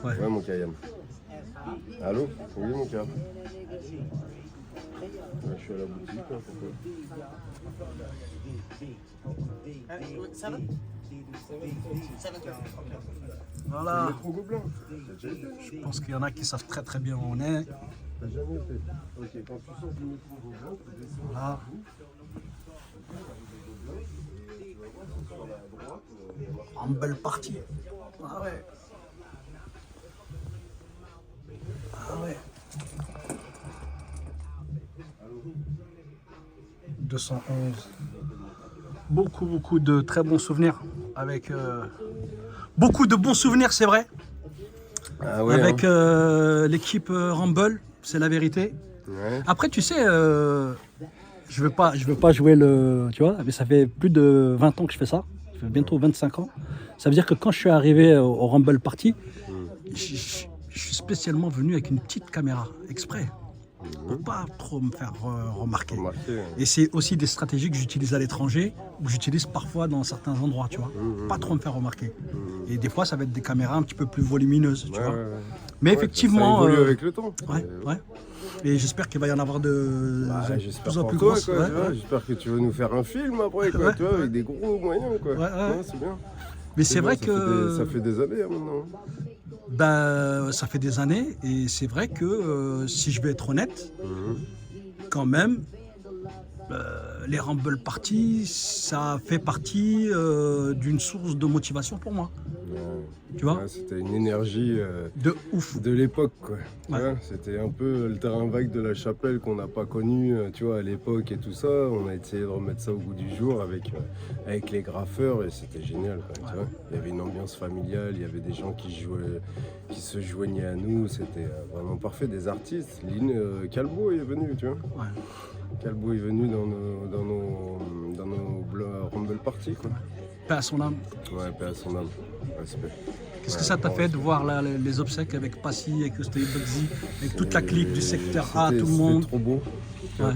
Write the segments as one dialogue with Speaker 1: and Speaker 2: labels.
Speaker 1: Ouais.
Speaker 2: Ouais, mon Kayam. Allô? Oui, mon Kayam. Ouais, je suis à la boutique, là, pourquoi?
Speaker 1: Voilà.
Speaker 2: Métro Gobelin.
Speaker 1: Je pense qu'il y en a qui savent très très bien où on est.
Speaker 2: T'as jamais fait? Ok, quand tu sors du métro Gobelin, tu descends.
Speaker 1: Voilà. En belle partie. Ah ouais. Ah ouais. 211. Beaucoup de très bons souvenirs. Avec beaucoup de bons souvenirs, c'est vrai.
Speaker 2: Ah ouais,
Speaker 1: Avec
Speaker 2: hein.
Speaker 1: l'équipe Rumble, c'est la vérité.
Speaker 2: Ouais.
Speaker 1: Après, tu sais, je veux pas jouer le. Tu vois, mais ça fait plus de 20 ans que je fais ça. Ça fait bientôt 25 ans. Ça veut dire que quand je suis arrivé au Rumble Party, je suis spécialement venu avec une petite caméra, exprès. Pour pas trop me faire remarquer.
Speaker 2: Remarqué, hein.
Speaker 1: Et c'est aussi des stratégies que j'utilise à l'étranger, ou j'utilise parfois dans certains endroits, tu vois. Pas trop me faire remarquer. Et des fois, ça va être des caméras un petit peu plus volumineuses, tu vois.
Speaker 2: Ouais.
Speaker 1: Mais
Speaker 2: Ouais,
Speaker 1: effectivement.
Speaker 2: ça évolue avec le temps.
Speaker 1: Ouais. Et j'espère qu'il va y en avoir de
Speaker 2: J'espère
Speaker 1: plus en
Speaker 2: pour
Speaker 1: plus
Speaker 2: toi,
Speaker 1: grosses.
Speaker 2: quoi,
Speaker 1: Ouais,
Speaker 2: tu vois.
Speaker 1: ouais.
Speaker 2: J'espère que tu vas nous faire un film après, quoi,
Speaker 1: Ouais,
Speaker 2: tu vois, avec des gros moyens, quoi.
Speaker 1: Ouais.
Speaker 2: C'est bien.
Speaker 1: Mais c'est vrai
Speaker 2: bien,
Speaker 1: que
Speaker 2: ça fait des années, hein, maintenant.
Speaker 1: ça fait des années, et c'est vrai que si je vais être honnête, quand même, les Rumble Party, ça fait partie d'une source de motivation pour moi. Tu vois,
Speaker 2: Ouais, c'était une énergie
Speaker 1: de ouf.
Speaker 2: de l'époque, quoi. Tu
Speaker 1: Ouais.
Speaker 2: vois, c'était un peu le terrain vague de la chapelle qu'on n'a pas connu, tu vois, à l'époque et tout ça. On a essayé de remettre ça au goût du jour avec les graffeurs et c'était génial, quoi, tu vois. Il y avait une ambiance familiale, il y avait des gens qui se joignaient à nous. C'était vraiment parfait. Des artistes. Calbo est venu, tu vois.
Speaker 1: Ouais.
Speaker 2: Calbo est venu dans nos Rumble Party, quoi.
Speaker 1: Paix à son âme.
Speaker 2: Ouais, paix à son âme. Respect.
Speaker 1: Qu'est-ce que
Speaker 2: Ouais,
Speaker 1: ça t'a
Speaker 2: bon
Speaker 1: fait de
Speaker 2: respect.
Speaker 1: voir là, les obsèques avec Passy, avec Stay Bugsy, avec toute la clique du secteur A,
Speaker 2: C'était-
Speaker 1: tout le monde?
Speaker 2: C'était trop beau.
Speaker 1: Ouais.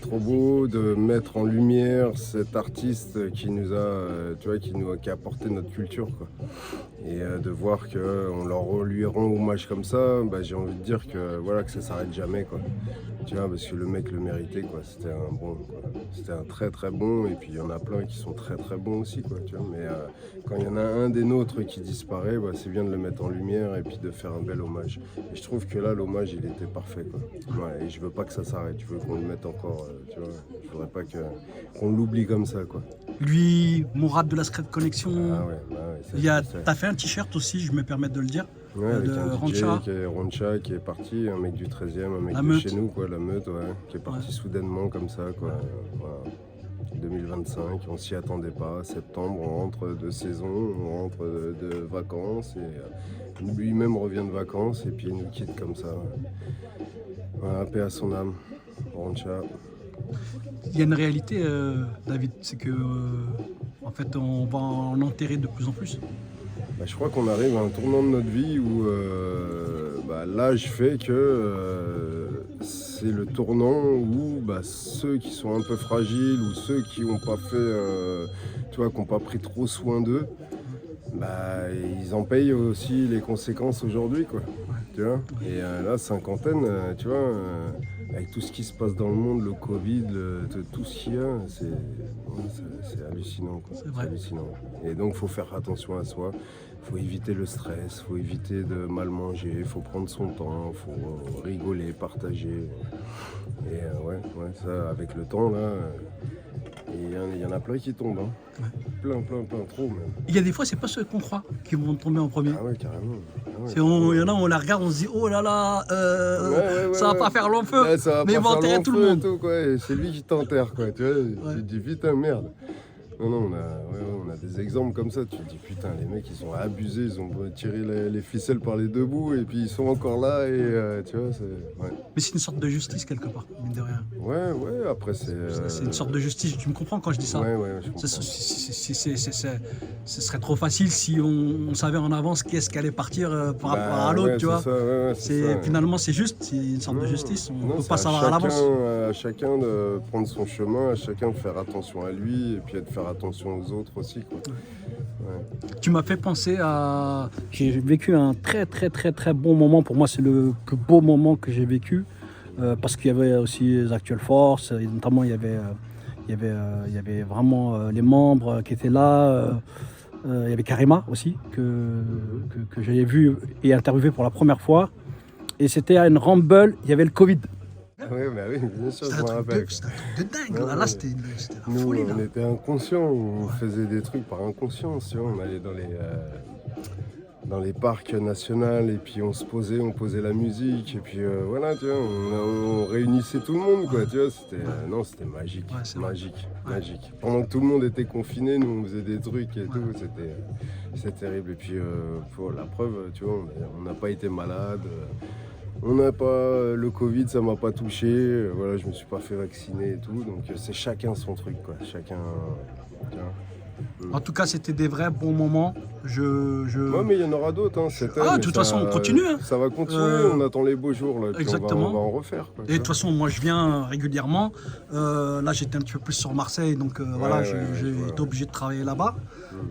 Speaker 2: Trop beau de mettre en lumière cet artiste qui nous a, tu vois, qui a apporté notre culture, quoi. Et de voir qu'on lui rend hommage comme ça, bah, j'ai envie de dire que voilà, que ça s'arrête jamais, quoi. Tu vois, parce que le mec le méritait, quoi. C'était un bon, quoi. C'était un très très bon, et puis il y en a plein qui sont très très bons aussi, quoi. Tu vois, mais quand il y en a un des nôtres qui disparaît, bah, c'est bien de le mettre en lumière et puis de faire un bel hommage. Et je trouve que là, l'hommage, il était parfait, quoi. Ouais, et je veux pas que ça s'arrête. Je veux qu'on le mette encore, tu vois. Je voudrais pas qu'on l'oublie comme ça, quoi.
Speaker 1: Lui, Mourad de la Secret Connection.
Speaker 2: Ah ouais, ça,
Speaker 1: Il y a,
Speaker 2: je sais.
Speaker 1: t'as fait un t-shirt aussi, je me permets de le dire,
Speaker 2: Ouais, avec
Speaker 1: de
Speaker 2: un
Speaker 1: Rancha.
Speaker 2: DJ Roncha qui est parti, un mec du 13e, un mec
Speaker 1: La
Speaker 2: de
Speaker 1: Meute.
Speaker 2: chez nous, quoi, la meute, ouais, qui est parti soudainement comme ça, quoi. Voilà. 2025, on s'y attendait pas. Septembre, on rentre de saison, on rentre de vacances, et lui-même revient de vacances, et puis il nous quitte comme ça. Voilà, paix à son âme, Roncha.
Speaker 1: Il y a une réalité, David, c'est que en fait, on va en enterrer de plus en plus.
Speaker 2: Bah, je crois qu'on arrive à un tournant de notre vie où l'âge fait que c'est le tournant où ceux qui sont un peu fragiles ou ceux qui n'ont pas fait, tu vois, qui n'ont pas pris trop soin d'eux, ils en payent aussi les conséquences aujourd'hui, quoi. Tu vois. Et là, cinquantaine, tu vois, avec tout ce qui se passe dans le monde, le Covid, tout ce qu'il y a, c'est hallucinant, quoi.
Speaker 1: C'est vrai.
Speaker 2: Hallucinant. Et donc, il faut faire attention à soi. Il faut éviter le stress, il faut éviter de mal manger, il faut prendre son temps, il faut rigoler, partager. Et ça, avec le temps, là, il y en a plein qui tombent. Hein.
Speaker 1: Ouais.
Speaker 2: Plein, trop même.
Speaker 1: Il y a des fois, c'est pas ceux qu'on croit qui vont tomber en premier.
Speaker 2: Ah ouais, carrément. Ah ouais,
Speaker 1: Il y en a, on la regarde, on se dit, oh là là, ça va pas faire long feu,
Speaker 2: Ouais, ça va
Speaker 1: mais
Speaker 2: pas
Speaker 1: il va
Speaker 2: faire
Speaker 1: enterrer
Speaker 2: long
Speaker 1: tout
Speaker 2: feu
Speaker 1: le
Speaker 2: et
Speaker 1: monde.
Speaker 2: tout, quoi. Et c'est lui qui t'enterre, quoi. Tu vois, tu te dis, putain, merde. Non, on a des exemples comme ça. Tu te dis, putain, les mecs, ils ont abusé, ils ont tiré les ficelles par les deux bouts, et puis ils sont encore là, et tu vois, c'est... Ouais.
Speaker 1: Mais c'est une sorte de justice quelque part, mine de rien.
Speaker 2: Ouais, après, c'est...
Speaker 1: C'est une sorte de justice, tu me comprends quand je dis ça?
Speaker 2: Ouais, je comprends.
Speaker 1: Ce serait trop facile si on savait en avance qui est-ce qui allait partir par rapport à l'autre, tu vois.
Speaker 2: Ça, c'est ça.
Speaker 1: Finalement, c'est juste, c'est une sorte de justice. On ne peut
Speaker 2: c'est
Speaker 1: pas savoir à l'avance.
Speaker 2: à chacun de prendre son chemin, à chacun de faire attention à lui, et puis de faire attention aux autres aussi, quoi. Ouais.
Speaker 1: Tu m'as fait penser à... J'ai vécu un très très très très bon moment. Pour moi, c'est le plus beau moment que j'ai vécu. Parce qu'il y avait aussi les Actual Force, et notamment il y avait vraiment les membres qui étaient là. Il y avait Karima aussi, que j'avais vu et interviewé pour la première fois. Et c'était à une Rumble, il y avait le Covid.
Speaker 2: Oui, bah oui, bien sûr, je
Speaker 1: C'était
Speaker 2: me
Speaker 1: un
Speaker 2: rappelle.
Speaker 1: truc de dingue.
Speaker 2: Non,
Speaker 1: Là,
Speaker 2: ouais.
Speaker 1: c'était la
Speaker 2: Nous,
Speaker 1: folie.
Speaker 2: on
Speaker 1: Là.
Speaker 2: était inconscients, on faisait des trucs par inconscience, tu vois. On allait dans les parcs nationaux et puis on posait la musique et puis voilà, tu vois, on réunissait tout le monde, quoi, tu vois. Non, c'était magique,
Speaker 1: Ouais, c'est vrai.
Speaker 2: magique,
Speaker 1: Ouais.
Speaker 2: magique. Pendant que tout le monde était confiné, nous on faisait des trucs et
Speaker 1: Ouais.
Speaker 2: tout, c'était terrible. Et puis pour la preuve, tu vois, on n'a pas été malade. On n'a pas le Covid, ça m'a pas touché. Voilà, je me suis pas fait vacciner et tout. Donc c'est chacun son truc, quoi. Chacun. Tu vois.
Speaker 1: En tout cas, c'était des vrais bons moments.
Speaker 2: Ouais, mais il y en aura d'autres. Hein,
Speaker 1: Ah, de toute façon, on continue. Hein.
Speaker 2: Ça va continuer. On attend les beaux jours. Là, puis
Speaker 1: Exactement.
Speaker 2: on va en refaire. Quoi,
Speaker 1: Et de toute façon, moi, je viens régulièrement. Là, j'étais un petit peu plus sur Marseille, donc voilà, j'ai été obligé de travailler là-bas.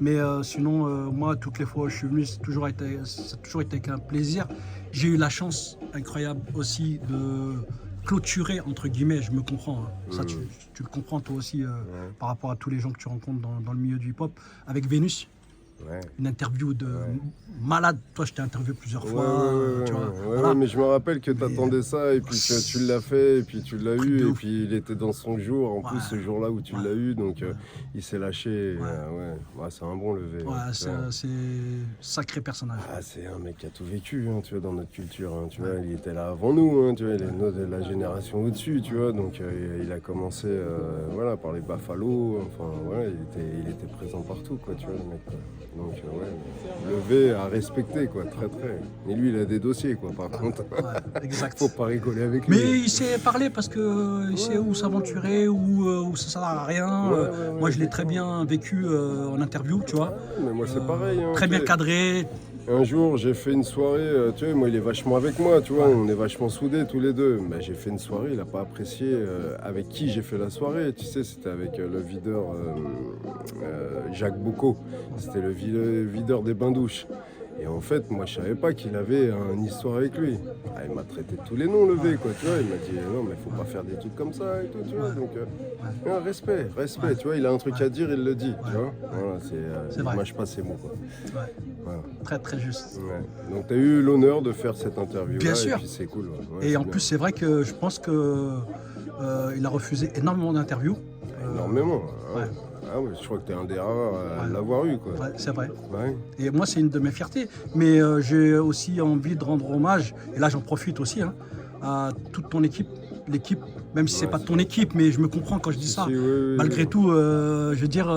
Speaker 1: Mais sinon, moi, toutes les fois où je suis venu, ça a toujours été avec un plaisir. J'ai eu la chance incroyable aussi de clôturer, entre guillemets, je me comprends. Hein. Ça, tu le comprends toi aussi par rapport à tous les gens que tu rencontres dans le milieu du hip-hop, avec Vénus.
Speaker 2: Ouais.
Speaker 1: Une interview de malade. Toi, je t'ai interviewé plusieurs fois. Tu vois,
Speaker 2: ouais, mais je me rappelle que tu attendais ça et puis que tu l'as fait et puis tu l'as eu et puis il était dans son jour en plus ce jour-là où tu l'as eu, donc il s'est lâché. C'est un bon lever.
Speaker 1: Ouais, c'est un sacré personnage.
Speaker 2: Ah, c'est un mec qui a tout vécu, hein, tu vois, dans notre culture. Hein, tu vois, il était là avant nous, hein, tu vois, il est la génération au-dessus, tu vois. Donc il a commencé, voilà, par les Buffalo. Enfin, voilà, il était présent partout, quoi, tu vois, le mec. Quoi. Donc levé à respecter, quoi, très très. Et lui, il a des dossiers, quoi, par contre.
Speaker 1: Exact.
Speaker 2: Faut pas rigoler avec lui.
Speaker 1: Mais il sait parler parce que il sait où s'aventurer, où ça sert à rien. Moi, je l'ai très bien vécu en interview, tu vois.
Speaker 2: Mais moi, c'est pareil. Hein,
Speaker 1: très bien cadré.
Speaker 2: Un jour, j'ai fait une soirée, tu vois, moi il est vachement avec moi, tu vois, on est vachement soudés tous les deux. Mais j'ai fait une soirée, il n'a pas apprécié avec qui j'ai fait la soirée, tu sais, c'était avec le videur Jacques Bocco, c'était le videur des bains-douches. Et en fait, moi je savais pas qu'il avait une histoire avec lui. Ah, il m'a traité de tous les noms levés, quoi, tu vois, il m'a dit non mais faut pas faire des trucs comme ça et tout, tu vois, donc respect, tu vois, il a un truc à dire, il le dit, tu vois. Voilà, il mâche pas ses mots, quoi.
Speaker 1: Voilà. Très très juste.
Speaker 2: Ouais. Donc tu as eu l'honneur de faire cette interview.
Speaker 1: Bien sûr.
Speaker 2: Et puis c'est cool.
Speaker 1: Et en plus, c'est vrai que je pense que il a refusé énormément d'interviews.
Speaker 2: Énormément. Ah ouais, je crois que tu es un des rares à l'avoir eu, quoi.
Speaker 1: Ouais, c'est vrai.
Speaker 2: Ouais.
Speaker 1: Et moi, c'est une de mes fiertés. Mais j'ai aussi envie de rendre hommage, et là j'en profite aussi, hein, à toute ton équipe, l'équipe, même si c'est pas ton équipe, mais je me comprends quand je dis ça. Malgré tout, je veux dire,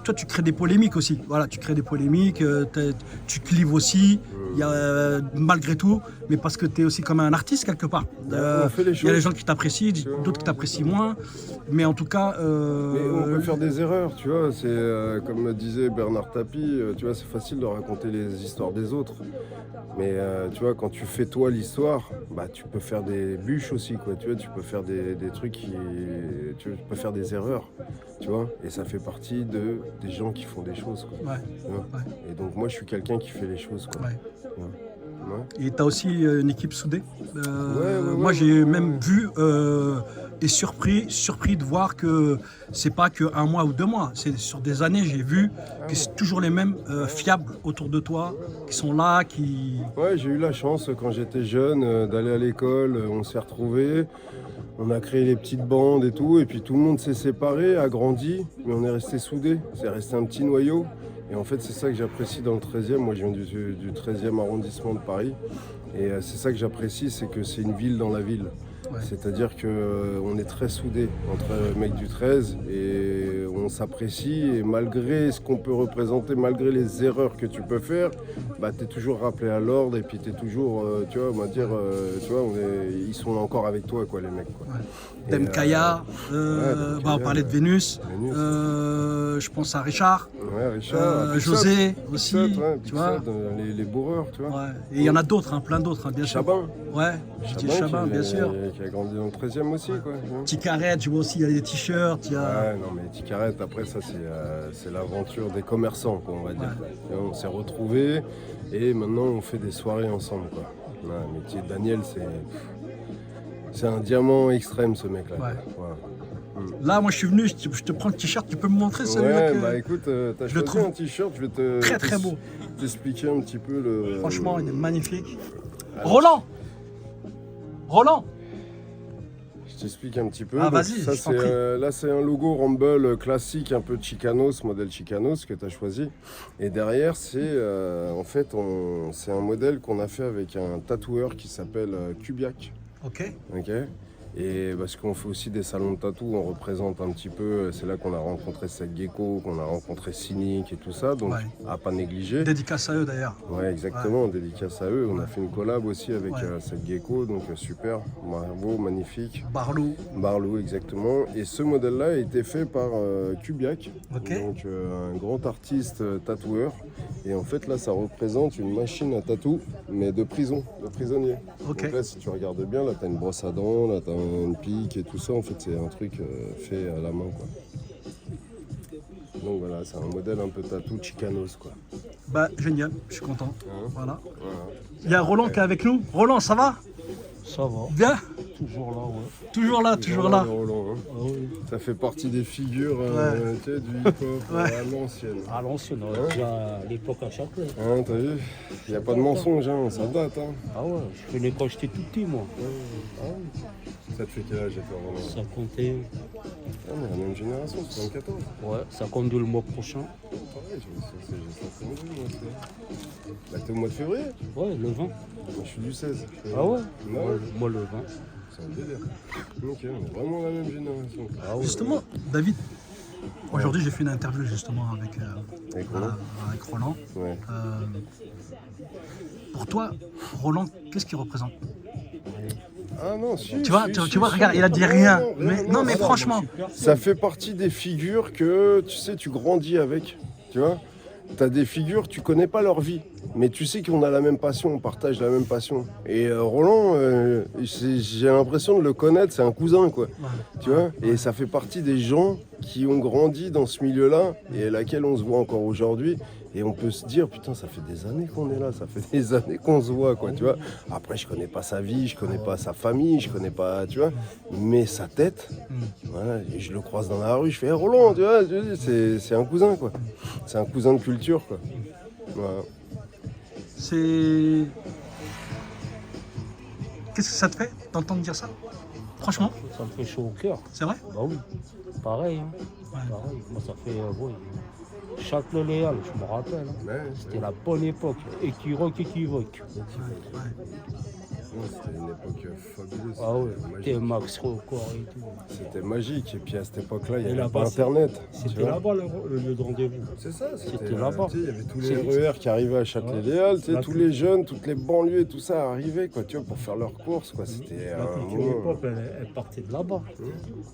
Speaker 1: toi tu crées des polémiques aussi. Voilà, tu crées des polémiques, tu clives aussi. Il y a, malgré tout, mais parce que tu es aussi comme un artiste quelque part. Il y a les gens qui t'apprécient, d'autres qui t'apprécient moins. Mais en tout cas...
Speaker 2: Mais on peut faire des erreurs, tu vois. C'est comme disait Bernard Tapie, tu vois, c'est facile de raconter les histoires des autres. Mais tu vois, quand tu fais toi l'histoire, bah, tu peux faire des bûches aussi, quoi. Tu vois, tu peux faire des trucs tu peux faire des erreurs, tu vois. Et ça fait partie des gens qui font des choses, quoi. Et donc moi, je suis quelqu'un qui fait les choses, quoi. Et
Speaker 1: tu as aussi une équipe soudée. Moi, j'ai même vu et surpris de voir que c'est pas que 1 mois ou 2 mois. C'est sur des années, j'ai vu que c'est toujours les mêmes fiables autour de toi, qui sont là, qui...
Speaker 2: Ouais, j'ai eu la chance quand j'étais jeune d'aller à l'école, on s'est retrouvés. On a créé les petites bandes et tout, et puis tout le monde s'est séparé, a grandi, mais on est resté soudés. C'est resté un petit noyau. Et en fait, c'est ça que j'apprécie dans le 13e. Moi, je viens du 13e arrondissement de Paris. Et c'est ça que j'apprécie, c'est que c'est une ville dans la ville. Ouais. C'est-à-dire qu'on est très soudés entre mecs du 13 et on on s'apprécie et malgré ce qu'on peut représenter, malgré les erreurs que tu peux faire, bah, tu es toujours rappelé à l'ordre et puis tu es toujours, tu vois, on va dire, tu vois, ils sont encore avec toi, quoi, les mecs. Quoi.
Speaker 1: Ouais.
Speaker 2: Et,
Speaker 1: Demkaya, on parlait de Vénus,
Speaker 2: Vénus.
Speaker 1: Je pense à Richard,
Speaker 2: Ouais, Richard,
Speaker 1: José aussi, tu vois.
Speaker 2: les bourreurs, tu vois.
Speaker 1: Ouais. Et il y en a d'autres, hein, plein d'autres, hein, bien sûr.
Speaker 2: Chabin.
Speaker 1: Ouais, Didier Chabin, bien sûr.
Speaker 2: Qui a grandi dans le 13e aussi, quoi.
Speaker 1: Ticaret, tu vois aussi, il y a des t-shirts, il y a...
Speaker 2: Ouais, non, mais Ticaret, après, ça, c'est l'aventure des commerçants, quoi, on va dire. Et on s'est retrouvés et maintenant, on fait des soirées ensemble, quoi. Ouais, mais Daniel, c'est un diamant extrême, ce mec-là.
Speaker 1: Ouais.
Speaker 2: Voilà.
Speaker 1: Là, moi, je suis venu, je te prends le t-shirt, tu peux me montrer celui-là
Speaker 2: Ouais, bah écoute, t'as choisi un t-shirt, je vais
Speaker 1: très très beau.
Speaker 2: t'expliquer un petit peu le...
Speaker 1: Franchement, il est magnifique.
Speaker 2: Alors,
Speaker 1: Roland
Speaker 2: je t'explique un petit peu.
Speaker 1: Ah,
Speaker 2: Donc,
Speaker 1: vas-y,
Speaker 2: ça,
Speaker 1: je t'en prie.
Speaker 2: là, c'est un logo Rumble classique, un peu Chicanos, modèle Chicanos que tu as choisi. Et derrière, c'est en fait, c'est un modèle qu'on a fait avec un tatoueur qui s'appelle Kubiak.
Speaker 1: Ok.
Speaker 2: Ok. Et parce qu'on fait aussi des salons de tatou, on représente un petit peu, c'est là qu'on a rencontré Seth Gecko, qu'on a rencontré Cynic et tout ça, donc
Speaker 1: Ouais.
Speaker 2: à pas négliger.
Speaker 1: Dédicace à eux d'ailleurs.
Speaker 2: Ouais, exactement, dédicace à eux. On a fait une collab aussi avec
Speaker 1: Ouais.
Speaker 2: Seth Gecko, donc super, bravo, magnifique.
Speaker 1: Barlou.
Speaker 2: Barlow, exactement. Et ce modèle-là a été fait par Kubiak,
Speaker 1: Ok.
Speaker 2: donc un grand artiste tatoueur. Et en fait, là, ça représente une machine à tatou, mais de prison, de prisonnier.
Speaker 1: Ok.
Speaker 2: Donc là, si tu regardes bien, là, tu as une brosse à dents, là, tu as une pique et tout ça. En fait, c'est un truc fait à la main, quoi. Donc voilà, c'est un modèle un peu tatou Chicanos, quoi.
Speaker 1: Bah, génial, je suis content.
Speaker 2: Hein,
Speaker 1: Voilà.
Speaker 2: voilà.
Speaker 1: Il y a Roland qui est avec nous. Roland, ça va?
Speaker 3: Ça va,
Speaker 1: Bien?
Speaker 3: toujours là, ouais.
Speaker 1: Toujours là, toujours là.
Speaker 2: Roland, hein.
Speaker 3: Ah oui.
Speaker 2: Ça fait partie des figures tu sais, du hip-hop
Speaker 1: Ouais.
Speaker 2: à l'ancienne.
Speaker 3: À l'ancienne,
Speaker 2: Hein
Speaker 3: déjà à l'époque à Châtelet.
Speaker 2: Hein, t'as vu? Il n'y a pas de mensonge, hein, ça date. Hein.
Speaker 3: Ah ouais, je connais quand j'étais tout petit, moi. Ah oui,
Speaker 2: Ça te fait quel âge, toi, Roland?
Speaker 3: 51.
Speaker 2: Ah, on est la même génération, 74.
Speaker 3: Ouais, 52 le mois prochain.
Speaker 2: Pareil, j'ai 52, moi aussi. Bah, t'es au mois de février?
Speaker 3: Ouais, le 20.
Speaker 2: Moi, je suis du 16.
Speaker 3: Ah ouais,
Speaker 2: Ouais.
Speaker 3: moi le 20.
Speaker 2: C'est un délire. Ok, on est vraiment la même génération.
Speaker 3: Ah ouais.
Speaker 1: Justement, David, aujourd'hui j'ai fait une interview justement avec
Speaker 2: Roland?
Speaker 1: avec Roland.
Speaker 2: Ouais.
Speaker 1: Pour toi, Roland, qu'est-ce qu'il représente?
Speaker 2: Ah non, si.
Speaker 1: Tu vois,
Speaker 2: si,
Speaker 1: tu
Speaker 2: si,
Speaker 1: vois,
Speaker 2: si.
Speaker 1: regarde, il a dit rien. Mais, non, mais
Speaker 2: non,
Speaker 1: franchement,
Speaker 2: Ça fait partie des figures que, tu sais, tu grandis avec. Tu vois? T'as des figures, tu connais pas leur vie. Mais tu sais qu'on a la même passion, on partage la même passion. Et Roland, j'ai l'impression de le connaître, c'est un cousin, quoi. Tu vois? Et ça fait partie des gens qui ont grandi dans ce milieu-là et à laquelle on se voit encore aujourd'hui. Et on peut se dire, putain, ça fait des années qu'on est là, ça fait des années qu'on se voit, quoi, tu vois. Après, je connais pas sa vie, je connais pas sa famille, je connais pas, tu vois. Mais sa tête, voilà, et je le croise dans la rue, je fais, hey, Roland, tu vois, c'est un cousin, quoi. C'est un cousin de culture, quoi. Voilà.
Speaker 1: c'est. Qu'est-ce que ça te fait d'entendre dire ça? Franchement,
Speaker 3: Ça me fait chaud au cœur.
Speaker 1: c'est vrai?
Speaker 3: Bah oui, pareil. Hein.
Speaker 1: Ouais.
Speaker 3: Pareil, moi ça fait, ouais. Châtelet-Léal, je me rappelle. Hein.
Speaker 2: Ouais,
Speaker 3: C'était la bonne époque. Équivoque.
Speaker 2: C'était une époque fabuleuse.
Speaker 3: Ah ouais,
Speaker 2: C'était
Speaker 3: c'était
Speaker 2: magique.
Speaker 3: Max Record et tout.
Speaker 2: C'était magique. Et puis à cette époque-là, il n'y
Speaker 3: Et
Speaker 2: avait
Speaker 3: là-bas,
Speaker 2: pas Internet. tu
Speaker 3: C'était
Speaker 2: vois.
Speaker 3: là-bas le lieu de rendez-vous.
Speaker 2: C'est ça,
Speaker 3: C'était là-bas.
Speaker 2: tu sais, il y avait tous les
Speaker 3: C'est-
Speaker 2: RER qui arrivaient à Châtelet-Léal, tu sais,
Speaker 3: La
Speaker 2: tous
Speaker 3: cul-
Speaker 2: les jeunes, toutes les banlieues, tout ça arrivait, quoi, tu vois, pour faire leurs courses, quoi. C'était
Speaker 3: La
Speaker 2: un
Speaker 3: culture
Speaker 2: moment.
Speaker 3: hip-hop, elle partait de là-bas.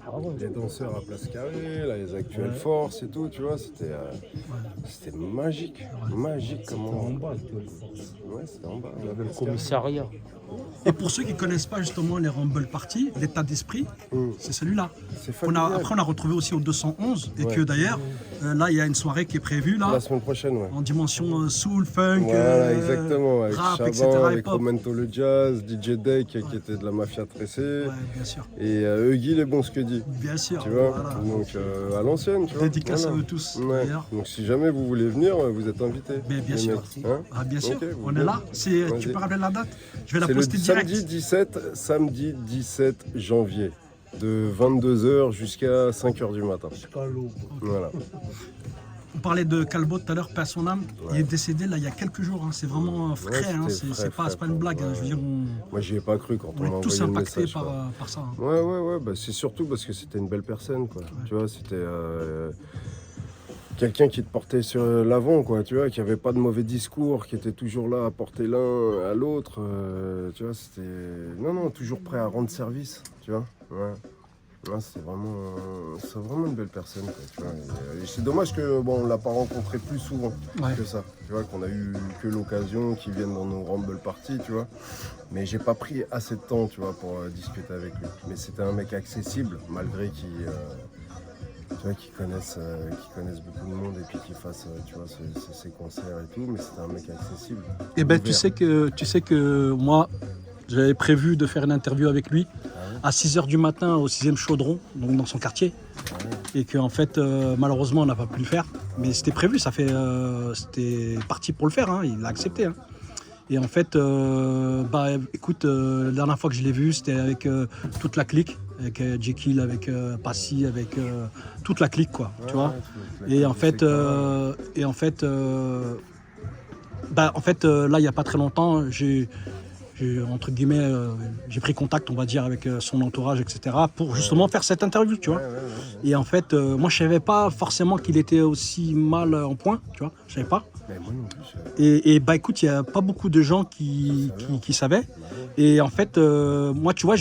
Speaker 3: Ah ouais.
Speaker 2: Les danseurs à Place Carrée, là, les actuelles
Speaker 3: Ouais.
Speaker 2: forces et tout, tu vois, c'était magique, magique
Speaker 3: C'était
Speaker 2: comme
Speaker 3: en
Speaker 2: moment.
Speaker 3: bas, le
Speaker 2: Ouais, c'était en bas.
Speaker 3: Il y avait le commissariat.
Speaker 1: Et pour ceux qui ne connaissent pas justement les Rumble Party, l'état d'esprit, c'est celui-là.
Speaker 2: C'est
Speaker 1: On a,
Speaker 2: familial.
Speaker 1: après, on a retrouvé aussi au 211, et
Speaker 2: Ouais.
Speaker 1: que d'ailleurs, là, il y a une soirée qui est prévue, là,
Speaker 2: La semaine prochaine, ouais.
Speaker 1: en dimension soul, funk,
Speaker 2: Voilà, exactement, avec
Speaker 1: rap,
Speaker 2: Chabin,
Speaker 1: etc.
Speaker 2: avec
Speaker 1: hip-hop.
Speaker 2: Romento le Jazz, DJ Deck qui était de la Mafia Tressée,
Speaker 1: Ouais, bien sûr,
Speaker 2: et Huggy les bons ce que dit.
Speaker 1: bien sûr.
Speaker 2: Tu vois,
Speaker 1: Voilà.
Speaker 2: donc à l'ancienne, tu vois.
Speaker 1: Dédicace
Speaker 2: Voilà.
Speaker 1: à eux tous,
Speaker 2: Ouais.
Speaker 1: d'ailleurs.
Speaker 2: Donc si jamais vous voulez venir, vous êtes invités.
Speaker 1: Mais bien
Speaker 2: les
Speaker 1: sûr.
Speaker 2: mecs. Hein
Speaker 1: Ah, bien sûr,
Speaker 2: Ok, vous
Speaker 1: on est
Speaker 2: venez.
Speaker 1: là.
Speaker 2: Vas-y.
Speaker 1: Tu peux rappeler la date? Je vais la
Speaker 2: C'est le
Speaker 1: poster direct.
Speaker 2: samedi 17 janvier, de 22h jusqu'à 5h du matin.
Speaker 3: Jusqu'à l'eau.
Speaker 2: Voilà.
Speaker 1: On parlait de Calbo tout à l'heure, paix à son âme.
Speaker 2: Ouais.
Speaker 1: Il est décédé là il y a quelques jours. Hein. C'est vraiment frais. Hein.
Speaker 2: c'était
Speaker 1: C'est
Speaker 2: frais,
Speaker 1: pas une blague.
Speaker 2: ouais.
Speaker 1: Hein. Je veux dire,
Speaker 2: Moi, j'y ai pas cru quand
Speaker 1: on
Speaker 2: on m'a
Speaker 1: est tous
Speaker 2: envoyé le
Speaker 1: impactés
Speaker 2: message. Quoi.
Speaker 1: par ça. Hein.
Speaker 2: Ouais, bah, c'est surtout parce que c'était une belle personne, quoi. Tu vois, c'était quelqu'un qui te portait sur l'avant, quoi, tu vois, qui avait pas de mauvais discours, qui était toujours là à porter l'un à l'autre, tu vois, c'était... Non, toujours prêt à rendre service, tu vois, ouais. Ouais, c'est vraiment une belle personne, quoi, tu vois. Et c'est dommage que, bon, on l'a pas rencontré plus souvent que ça, tu vois, qu'on a eu que l'occasion qu'il vienne dans nos Rumble Party, tu vois. Mais j'ai pas pris assez de temps, tu vois, pour discuter avec lui. Mais c'était un mec accessible, malgré qu'il... tu vois, qui connaissent beaucoup de monde et puis qui fassent tu vois, ces concerts et tout, mais c'était un mec accessible.
Speaker 1: Et ben
Speaker 2: ouvert.
Speaker 1: tu sais que moi, j'avais prévu de faire une interview avec lui à 6h du matin au 6e chaudron, donc dans son quartier. Et qu'en fait, malheureusement, on n'a pas pu le faire. Mais c'était prévu, c'était parti pour le faire, hein, il l'a accepté. Hein. Et en fait, écoute, la dernière fois que je l'ai vu, c'était avec toute la clique, avec Jekyll, avec Passy, avec toute la clique, quoi, tu vois. Et en fait, là, il n'y a pas très longtemps, entre guillemets, j'ai pris contact, on va dire, avec son entourage, etc., pour justement faire cette interview, tu vois. Et en fait, moi, je savais pas forcément qu'il était aussi mal en point, tu vois. Je savais pas.
Speaker 2: Mais moi non plus,
Speaker 1: Et bah écoute, il n'y a pas beaucoup de gens qui savaient. Et en fait, moi, tu vois,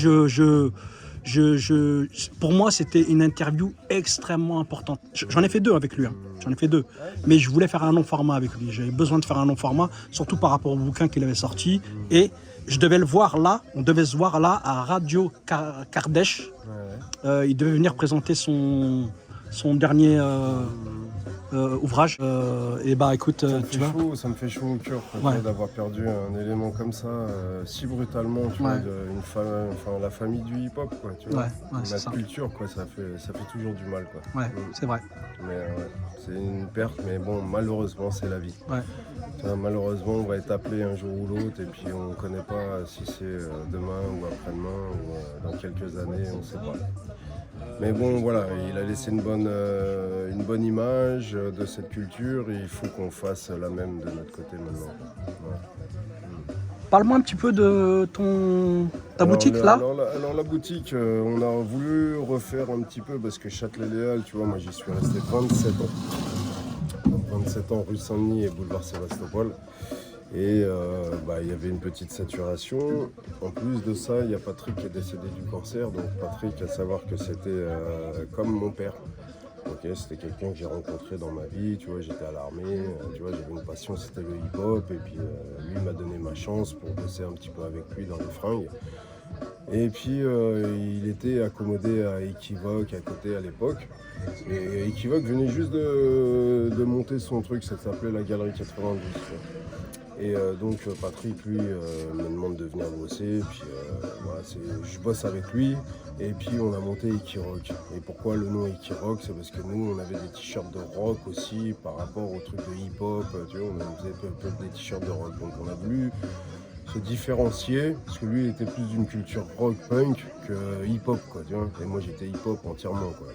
Speaker 1: pour moi, c'était une interview extrêmement importante. J'en ai fait 2 avec lui. Hein. J'en ai fait 2. Mais je voulais faire un long format avec lui. J'avais besoin de faire un long format, surtout par rapport au bouquin qu'il avait sorti. Et je devais le voir là. On devait se voir là à Radio Kardèche. Il devait venir présenter son dernier ouvrage. Et bah écoute, tu vois.
Speaker 2: Ça me fait chaud au cœur quoi, d'avoir perdu un élément comme ça si brutalement, tu vois, la famille du hip-hop, quoi, tu vois. La culture, quoi, ça fait toujours du mal, quoi.
Speaker 1: Ouais, c'est vrai.
Speaker 2: Mais c'est une perte, mais bon, malheureusement, c'est la vie.
Speaker 1: Ouais.
Speaker 2: Tu vois, malheureusement, on va être appelé un jour ou l'autre, et puis on ne connaît pas si c'est demain ou après-demain ou dans quelques années, on ne sait pas. Mais bon, voilà, il a laissé une bonne image de cette culture et il faut qu'on fasse la même de notre côté maintenant. Ouais.
Speaker 1: Parle-moi un petit peu de ta boutique là.
Speaker 2: Alors la boutique, on a voulu refaire un petit peu parce que Châtelet-Léal, tu vois, moi j'y suis resté 27 ans. Donc 27 ans rue Saint-Denis et boulevard Sébastopol. Et il y avait une petite saturation. En plus de ça, il y a Patrick qui est décédé du cancer. Donc Patrick, à savoir que c'était comme mon père. Okay, c'était quelqu'un que j'ai rencontré dans ma vie. Tu vois, j'étais à l'armée. Tu vois, j'avais une passion, c'était le hip-hop. Et puis lui m'a donné ma chance pour bosser un petit peu avec lui dans les fringues. Et puis il était accommodé à Equivoque à côté à l'époque. Et Equivoque venait juste de monter son truc, ça s'appelait la Galerie 92. Et donc Patrick, lui, me demande de venir bosser. Puis je bosse avec lui. Et puis on a monté Equirock. Et pourquoi le nom Equirock? C'est parce que nous, on avait des t-shirts de rock aussi par rapport au truc de hip-hop. Tu vois, on faisait peu des t-shirts de rock. Donc on a voulu se différencier, parce que lui il était plus d'une culture rock punk que hip-hop, quoi, tu vois. Et moi j'étais hip-hop entièrement, quoi.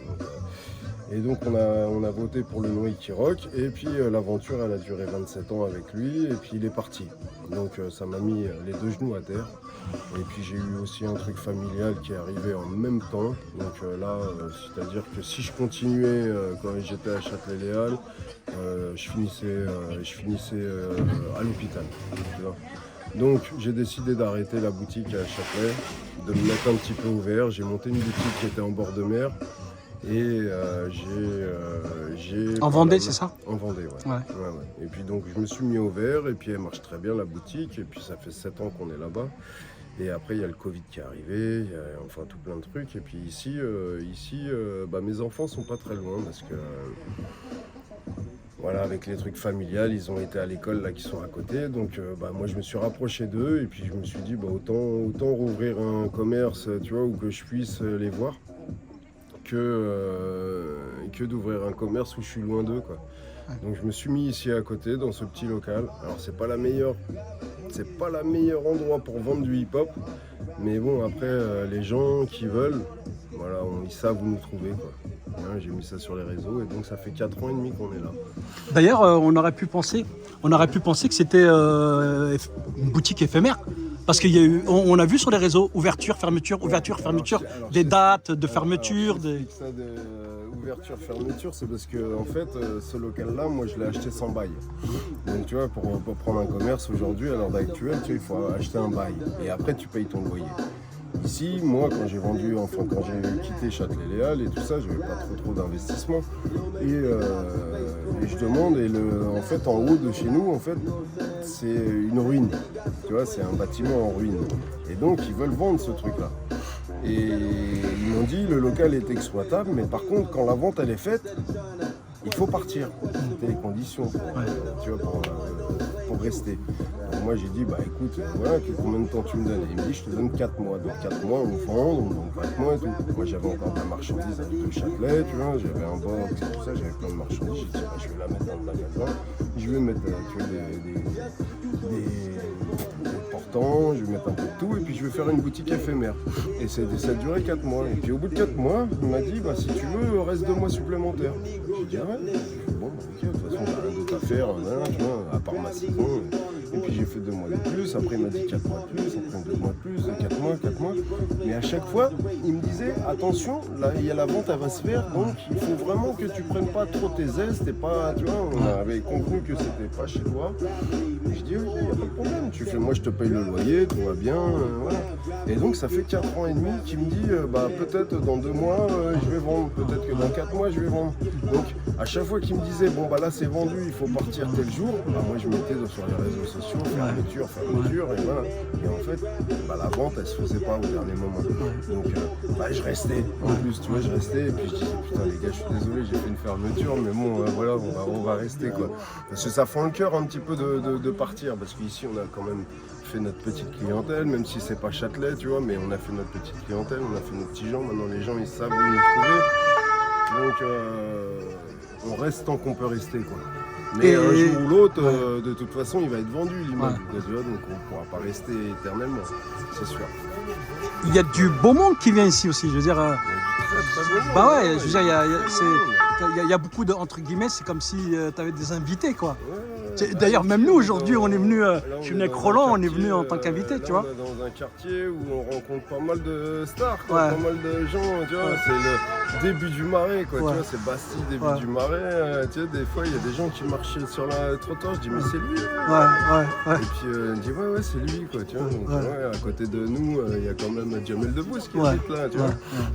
Speaker 2: Donc on a voté pour le nom Equirock, et puis l'aventure elle a duré 27 ans avec lui, et puis il est parti. Donc ça m'a mis les 2 genoux à terre. Et puis j'ai eu aussi un truc familial qui est arrivé en même temps. Donc c'est-à-dire que si je continuais quand j'étais à Châtelet-Léal, je finissais à l'hôpital, tu vois. Donc j'ai décidé d'arrêter la boutique à Châtelet, de me mettre un petit peu ouvert. J'ai monté une boutique qui était en bord de mer. Et j'ai...
Speaker 1: En Vendée, c'est ça?
Speaker 2: En Vendée, ouais. Et puis donc je me suis mis au vert et puis elle marche très bien la boutique. Et puis ça fait 7 ans qu'on est là-bas. Et après il y a le Covid qui est arrivé, il y a, enfin tout plein de trucs. Et puis ici mes enfants sont pas très loin parce que... Voilà, avec les trucs familiales, ils ont été à l'école là qui sont à côté, donc moi je me suis rapproché d'eux et puis je me suis dit autant rouvrir un commerce, tu vois, où que je puisse les voir que d'ouvrir un commerce où je suis loin d'eux, quoi. Donc je me suis mis ici à côté dans ce petit local. Alors c'est pas la meilleure endroit pour vendre du hip-hop, mais bon après les gens qui veulent, voilà, ils savent où nous trouver, quoi. Hein, j'ai mis ça sur les réseaux et donc ça fait 4 ans et demi qu'on est là.
Speaker 1: D'ailleurs, on aurait pu penser que c'était une boutique éphémère. Parce qu'il y a eu, on a vu sur les réseaux ouverture, fermeture, ouverture, fermeture,
Speaker 2: Alors,
Speaker 1: des
Speaker 2: c'est-
Speaker 1: dates de fermeture.
Speaker 2: Alors, je t'explique ça ouverture, fermeture, c'est parce que en fait, ce local-là, moi, je l'ai acheté sans bail. Donc, tu vois, pour prendre un commerce aujourd'hui, à l'heure actuelle, tu vois, il faut acheter un bail. Et après, tu payes ton loyer. Ici, moi, quand j'ai quitté Châtelet-Léal et tout ça, j'avais pas trop d'investissement. Et je demande, en fait, en haut de chez nous, en fait, c'est une ruine. Tu vois, c'est un bâtiment en ruine. Et donc, ils veulent vendre ce truc-là. Et ils m'ont dit, le local est exploitable, mais par contre, quand la vente, elle est faite, il faut partir. C'était les conditions tu vois, pour rester. Donc moi j'ai dit, bah écoute, voilà, combien de temps tu me donnes? Et il me dit, je te donne 4 mois. Donc 4 mois, on vend, donc 4 mois et tout. Moi j'avais encore de la marchandise de Châtelet, tu vois, j'avais un box et tout ça, j'avais plein de marchandises. J'ai dit, bah, je vais la mettre dans le magasin, je vais mettre tu vois, des portants, je vais mettre un peu de tout et puis je vais faire une boutique éphémère. Et ça a duré 4 mois. Et puis au bout de 4 mois, il m'a dit, bah si tu veux, reste 2 mois supplémentaires. J'ai dit, ah ouais. J'ai fait, bon, bah, ok, de toute façon, j'ai rien d'autre à faire, tu vois, à part ma saison. Et puis j'ai fait 2 mois de plus, après il m'a dit 4 mois de plus, après 2 mois de plus, 4 mois. Mais à chaque fois, il me disait, attention, là, il y a la vente, elle va se faire, donc il faut vraiment que tu prennes pas trop tes aises, t'es pas, tu vois, on avait convenu que c'était pas chez toi. Et je dis, ok, il n'y a pas de problème, moi je te paye le loyer, tout va bien, voilà. Et donc ça fait 4 ans et demi qu'il me dit, bah peut-être dans 2 mois je vais vendre, peut-être que dans 4 mois je vais vendre. Donc à chaque fois qu'il me disait, bon bah là c'est vendu, il faut partir tel jour, bah moi je mettais sur les réseaux sociaux, fermeture, et voilà. Et en fait, bah, la vente elle se faisait pas au dernier moment. Donc bah, je restais, en plus tu vois, je restais, et puis je disais, putain les gars, je suis désolé, j'ai fait une fermeture, mais bon voilà, on va rester quoi. Parce que ça fend le cœur un petit peu de partir, parce qu'ici on a quand même fait notre petite clientèle, même si c'est pas Châtelet, tu vois, mais on a fait notre petite clientèle, on a fait nos petits gens, maintenant les gens ils savent où nous trouver. Donc on reste tant qu'on peut rester quoi. Mais un jour ou l'autre, de toute façon, il va être vendu l'immeuble, tu vois, donc on ne pourra pas rester éternellement, c'est sûr.
Speaker 1: Il y a du beau monde qui vient ici aussi, je veux dire.
Speaker 2: Il y a du très beau monde.
Speaker 1: Bah ouais, je veux dire, il y a beaucoup de, entre guillemets, c'est comme si tu avais des invités quoi. D'ailleurs, même nous aujourd'hui, on est venu, je suis venu avec Roland, on est venu en tant qu'invité, tu vois.
Speaker 2: On est dans un quartier où on rencontre pas mal de stars, quoi, pas mal de gens, tu vois, c'est le début du Marais, quoi, tu vois, c'est Bastille, début du Marais, tu sais, des fois il y a des gens qui marchaient sur la trottoir, je dis mais c'est lui, Et puis il dit ouais c'est lui, quoi, tu vois, donc à côté de nous, il y a quand même Jamel Debbouze qui habite là, tu vois,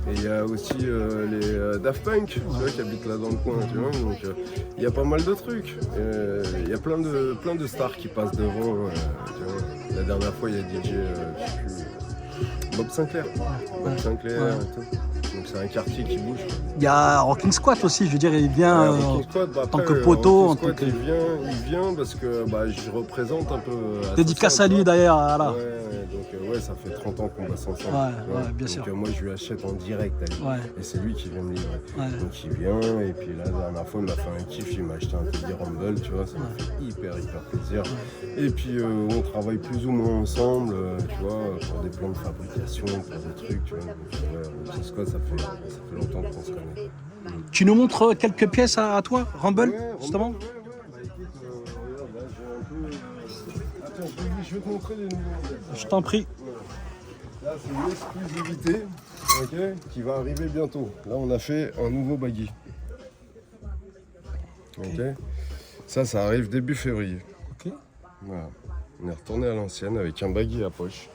Speaker 2: et il y a aussi les Daft Punk, tu vois, qui habitent là dans le coin, tu vois, donc il y a pas mal de trucs, il y a plein de stars qui passent devant. Tu vois. La dernière fois, il y a DJ Bob Sinclair. Bob Sinclair et tout. Donc c'est un quartier qui bouge.
Speaker 1: Il y a Rockin' Squat aussi, je veux dire, il vient en tant que poteau. En tant que...
Speaker 2: il vient parce que je représente un peu.
Speaker 1: Dédicace à lui d'ailleurs. Voilà.
Speaker 2: Donc ça fait 30 ans qu'on bosse ensemble.
Speaker 1: Bien sûr.
Speaker 2: Donc moi je lui achète en direct à lui. Et c'est lui qui vient me livrer. Donc il vient et puis là, la dernière fois il m'a fait un kiff, il m'a acheté un petit Rumble, tu vois, ça m'a fait hyper plaisir. Et puis on travaille plus ou moins ensemble, tu vois, pour des plans de fabrication, pour des trucs, tu vois. Donc, ça fait longtemps qu'on se connaît.
Speaker 1: Tu nous montres quelques pièces à toi, Rumble, justement
Speaker 2: Rumble, Bah écoute, regarde, là j'ai un peu... Attends, je vais te montrer les nouveaux modèles.
Speaker 1: Je t'en prie.
Speaker 2: Là c'est une exclusivité, qui va arriver bientôt. Là on a fait un nouveau baggy. Ça arrive début février. Voilà. On est retourné à l'ancienne avec un baggy à poche.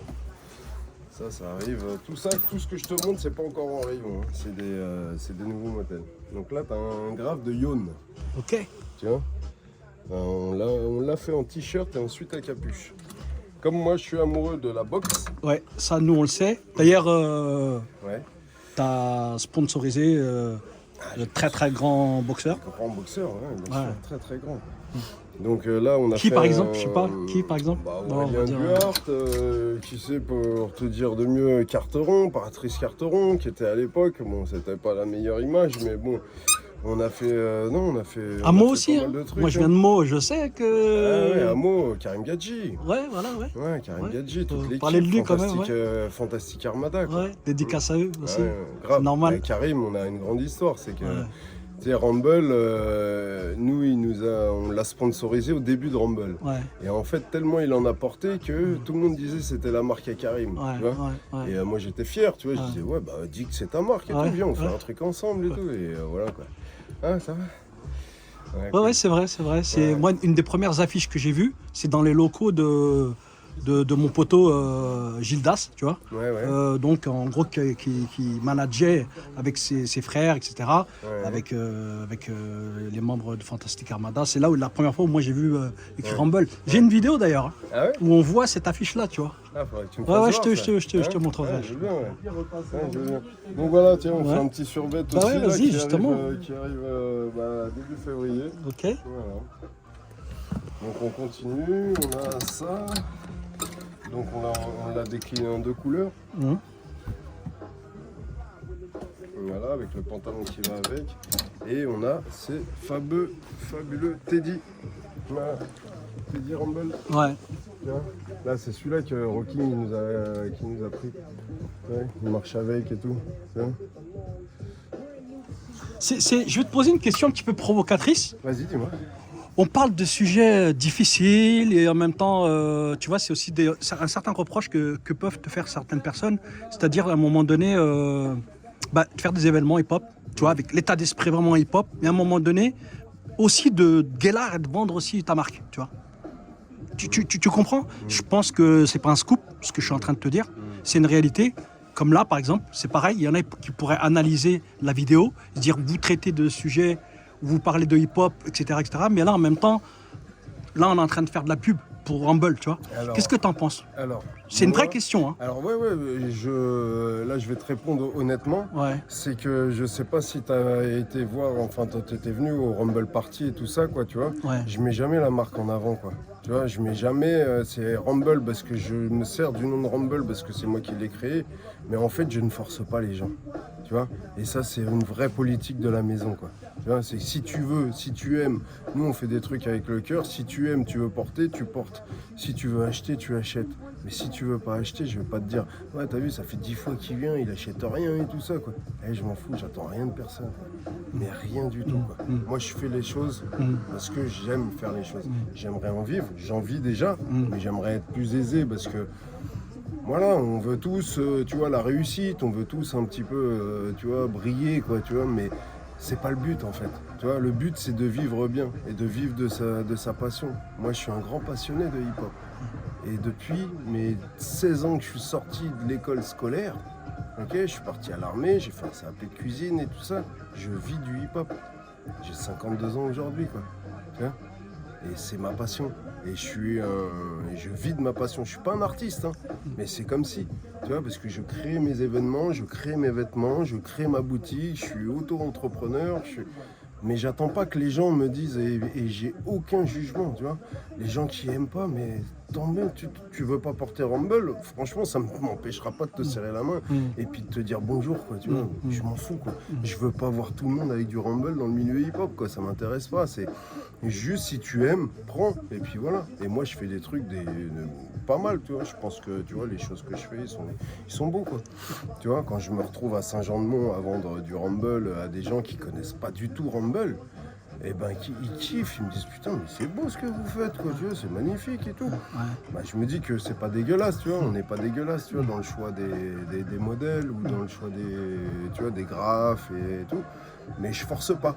Speaker 2: Ça arrive. Tout ce que je te montre, c'est pas encore en rayon. Hein. C'est des nouveaux modèles. Donc là, tu as un graphe de Yone.
Speaker 1: Ok.
Speaker 2: Tiens. On l'a fait en t-shirt et ensuite à capuche. Comme moi, je suis amoureux de la boxe.
Speaker 1: Ouais, ça, nous, on le sait. D'ailleurs, tu as sponsorisé le très très grand boxeur.
Speaker 2: Grand boxeur, très très grand. Donc là, on a
Speaker 1: qui
Speaker 2: fait
Speaker 1: par exemple, je sais pas, qui par exemple
Speaker 2: Aurélien Duhart, qui c'est pour te dire de mieux, Carteron, Patrice Carteron, qui était à l'époque, bon, c'était pas la meilleure image, mais bon, on a fait,
Speaker 1: Amo aussi, hein.
Speaker 2: Trucs,
Speaker 1: moi je viens de Meaux, je sais que...
Speaker 2: Amo, Oh, Karim Gadji.
Speaker 1: Ouais, voilà, ouais.
Speaker 2: Ouais, Karim
Speaker 1: Ouais.
Speaker 2: Gadji, toute l'équipe.
Speaker 1: Parler de lui quand même,
Speaker 2: Fantastique Armada, quoi.
Speaker 1: Ouais, dédicace à eux aussi.
Speaker 2: Ouais, grave.
Speaker 1: normal.
Speaker 2: Avec Karim, on a une grande histoire. C'est que,
Speaker 1: Ouais.
Speaker 2: tu sais, Rumble, nous, on l'a sponsorisé au début de Rumble.
Speaker 1: Ouais,
Speaker 2: Et en fait, tellement il en a porté que tout le monde disait que c'était la marque à Karim.
Speaker 1: ouais,
Speaker 2: Tu vois
Speaker 1: ouais.
Speaker 2: et moi, j'étais fier, tu vois. Je
Speaker 1: Ouais.
Speaker 2: disais, ouais, bah, dis que c'est ta marque et
Speaker 1: Ouais,
Speaker 2: tout, viens, on fait
Speaker 1: ouais.
Speaker 2: un truc ensemble et tout. Et voilà, quoi. Ah, ça va
Speaker 1: Ouais, ouais, c'est vrai, c'est vrai. C'est
Speaker 2: Ouais.
Speaker 1: moi une des premières affiches que j'ai vues, c'est dans les locaux de mon poteau Gildas, tu vois.
Speaker 2: Ouais, ouais.
Speaker 1: Donc en gros qui manageait avec ses frères, etc.
Speaker 2: Ouais.
Speaker 1: Avec les membres de Fantastic Armada. C'est là où la première fois où moi j'ai vu écrit Rumble. J'ai une vidéo d'ailleurs hein,
Speaker 2: Ah ouais
Speaker 1: où on voit cette affiche là, tu vois.
Speaker 2: Ah, faudrait que tu me
Speaker 1: Ouais,
Speaker 2: fasses
Speaker 1: ouais,
Speaker 2: voir,
Speaker 1: je te montrerai.
Speaker 2: Ouais, je veux bien, ouais. Ouais, je veux bien. Donc voilà, tiens, on
Speaker 1: Ouais.
Speaker 2: fait un petit survêt
Speaker 1: Bah
Speaker 2: aussi,
Speaker 1: ouais,
Speaker 2: là,
Speaker 1: vas-y,
Speaker 2: qui
Speaker 1: justement.
Speaker 2: qui arrive début février.
Speaker 1: Ok.
Speaker 2: Voilà. Donc on continue, on a ça. Donc on l'a décliné en 2 couleurs.
Speaker 1: Mhm.
Speaker 2: Voilà, avec le pantalon qui va avec. Et on a ces fabuleux Teddy. Voilà. Teddy Rumble.
Speaker 1: Ouais.
Speaker 2: Tu vois, là, c'est celui-là que Rocky qui nous a pris. Ouais, il marche avec et tout. Tu vois.
Speaker 1: Je vais te poser une question un petit peu provocatrice.
Speaker 2: Vas-y, dis-moi.
Speaker 1: On parle de sujets difficiles et en même temps, tu vois, c'est aussi un certain reproche que peuvent te faire certaines personnes. C'est-à-dire, à un moment donné, de faire des événements hip-hop, tu vois, avec l'état d'esprit vraiment hip-hop, mais à un moment donné, aussi de guélard et de vendre aussi ta marque, tu vois. Tu comprends? Je pense que c'est pas un scoop, ce que je suis en train de te dire. C'est une réalité. Comme là, par exemple, c'est pareil. Il y en a qui pourraient analyser la vidéo, se dire vous traitez de sujets, vous parlez de hip-hop, etc., etc. Mais là, en même temps, là, on est en train de faire de la pub pour Rumble, tu vois.
Speaker 2: Alors,
Speaker 1: Qu'est-ce que tu en penses?
Speaker 2: alors,
Speaker 1: C'est une
Speaker 2: moi-
Speaker 1: vraie question, hein.
Speaker 2: Alors ouais, là je vais te répondre honnêtement.
Speaker 1: Ouais.
Speaker 2: C'est que je sais pas si tu as été voir, enfin tu étais venu au Rumble Party et tout ça, quoi, tu vois.
Speaker 1: Ouais.
Speaker 2: Je mets jamais la marque en avant, quoi. Tu vois, je mets jamais, c'est Rumble parce que je me sers du nom de Rumble parce que c'est moi qui l'ai créé. Mais en fait, je ne force pas les gens, tu vois. Et ça, c'est une vraie politique de la maison, quoi. Tu vois, c'est si tu veux, si tu aimes, nous on fait des trucs avec le cœur. Si tu aimes, tu veux porter, tu portes. Si tu veux acheter, tu achètes. Mais si tu veux pas acheter, je vais pas te dire ouais t'as vu ça fait 10 fois qu'il vient, il achète rien et tout ça quoi. Je m'en fous, j'attends rien de personne. Mais rien du tout quoi. Moi je fais les choses parce que j'aime faire les choses. J'aimerais en vivre, j'en vis déjà, mais j'aimerais être plus aisé parce que voilà, on veut tous, tu vois, la réussite, on veut tous un petit peu, tu vois, briller quoi, tu vois, mais c'est pas le but en fait. Tu vois, le but c'est de vivre bien et de vivre de sa passion. Moi je suis un grand passionné de hip-hop. Et depuis mes 16 ans que je suis sorti de l'école scolaire, ok, je suis parti à l'armée, j'ai fait un CAP de cuisine et tout ça, je vis du hip-hop. J'ai 52 ans aujourd'hui quoi. Tu vois, et c'est ma passion. Et je vis de ma passion. Je suis pas un artiste, hein, mais c'est comme si, tu vois, parce que je crée mes événements, je crée mes vêtements, je crée ma boutique, je suis auto-entrepreneur, mais j'attends pas que les gens me disent, et j'ai aucun jugement, tu vois. Les gens qui aiment pas, mais tant mieux, tu veux pas porter Rumble, franchement, ça m'empêchera pas de te serrer la main et puis de te dire bonjour, quoi, tu vois. Je m'en fous, quoi. Je veux pas voir tout le monde avec du Rumble dans le milieu hip-hop, quoi, ça m'intéresse pas. C'est juste si tu aimes, prends, et puis voilà. Et moi, je fais des trucs pas mal, tu vois. Je pense que, tu vois, les choses que je fais, ils sont beaux, quoi. Tu vois, quand je me retrouve à Saint-Jean-de-Mont à vendre du Rumble à des gens qui connaissent pas du tout Rumble, et ben ils kiffent, ils me disent putain mais c'est beau ce que vous faites quoi, tu vois, c'est magnifique et tout. Bah, je me dis que c'est pas dégueulasse, tu vois, on n'est pas dégueulasse, tu vois, dans le choix des modèles ou dans le choix tu vois, des graphes et tout. Mais je force pas,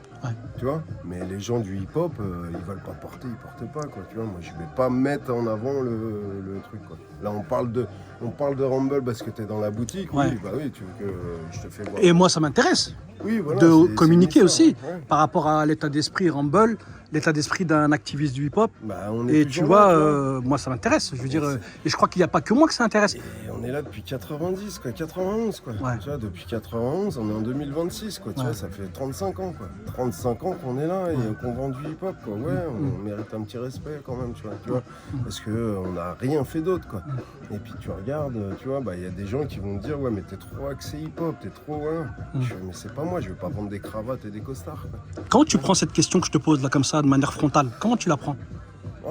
Speaker 2: tu vois. Mais les gens du hip-hop, ils veulent pas porter, ils portent pas quoi, tu vois. Moi je vais pas mettre en avant le truc quoi. Là on parle de Rumble parce que t'es dans la boutique,
Speaker 1: Ouais.
Speaker 2: oui, bah oui, tu veux que je te fais voir.
Speaker 1: Et moi, ça m'intéresse
Speaker 2: Oui, voilà,
Speaker 1: de
Speaker 2: c'est
Speaker 1: communiquer
Speaker 2: une
Speaker 1: aussi
Speaker 2: histoire, ouais.
Speaker 1: par rapport à l'état d'esprit Rumble, l'état d'esprit d'un activiste du hip-hop.
Speaker 2: Bah, on est
Speaker 1: Et
Speaker 2: toujours
Speaker 1: tu vois,
Speaker 2: là,
Speaker 1: moi, ça m'intéresse. Je veux dire,
Speaker 2: c'est-
Speaker 1: et je crois qu'il n'y a pas que moi que ça intéresse.
Speaker 2: Et on est là depuis 90, quoi, 91, quoi.
Speaker 1: Ouais.
Speaker 2: Tu vois, depuis 91, on est en 2026, quoi. Tu
Speaker 1: Ouais.
Speaker 2: vois, ça fait 35 ans, quoi. 35 ans qu'on est là et qu'on vend du hip-hop, quoi. Ouais, on mérite un petit respect quand même, tu vois. Parce que on n'a rien fait d'autre, quoi. Et puis tu regardes, tu vois, bah il y a des gens qui vont te dire, ouais, mais t'es trop axé hip-hop, t'es trop, voilà. Je fais, mais c'est pas moi, je vais pas vendre des cravates et des costards, quoi.
Speaker 1: Quand tu prends cette question que je te pose là comme ça, de manière frontale, comment tu la prends?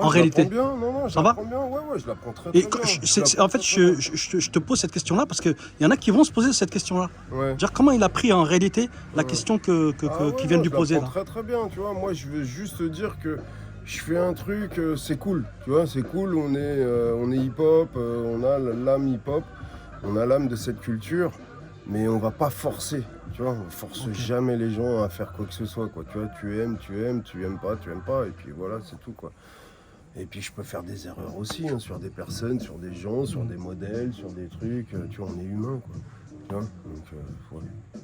Speaker 2: Ouais,
Speaker 1: en
Speaker 2: je
Speaker 1: réalité.
Speaker 2: la prends bien, non,
Speaker 1: Ça va?
Speaker 2: prends bien, ouais, je la prends très
Speaker 1: Et
Speaker 2: bien.
Speaker 1: en fait, je te pose cette question-là parce qu'il y en a qui vont se poser cette question-là.
Speaker 2: Ouais.
Speaker 1: Dire comment il a pris en réalité la
Speaker 2: Ouais.
Speaker 1: question
Speaker 2: Ouais,
Speaker 1: qu'il vient de lui
Speaker 2: je la
Speaker 1: poser
Speaker 2: prends
Speaker 1: là.
Speaker 2: très très bien, tu vois. Moi, je veux juste dire que je fais un truc, c'est cool, tu vois, c'est cool. On est hip-hop, on a l'âme hip-hop, on a l'âme de cette culture, mais on va pas forcer, tu vois. On force jamais les gens à faire quoi que ce soit, quoi. Tu vois, tu aimes, tu aimes pas, et puis voilà, c'est tout, quoi. Et puis je peux faire des erreurs aussi, hein, sur des personnes, sur des gens, sur des modèles, sur des trucs. Tu vois, on est humain, quoi. Tu vois,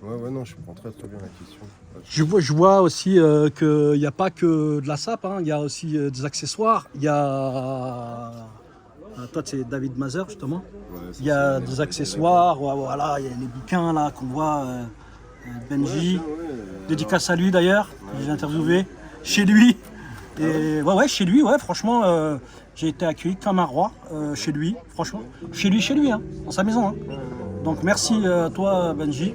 Speaker 2: donc, ouais, non, je prends très très bien la question.
Speaker 1: Je vois aussi qu'il n'y a pas que de la sape, hein, il y a aussi des accessoires. Il y a. Toi, c'est David Mazer, justement.
Speaker 2: Ouais, ça,
Speaker 1: Il y a
Speaker 2: c'est
Speaker 1: des
Speaker 2: les
Speaker 1: accessoires, voilà, il y a les bouquins là qu'on voit. Benji,
Speaker 2: Ouais,
Speaker 1: dédicace à lui d'ailleurs, que j'ai interviewé chez lui. Et ouais, chez lui, ouais, franchement, j'ai été accueilli comme un roi chez lui, franchement. Chez lui, hein, dans sa maison. Hein. Donc merci à toi, Benji.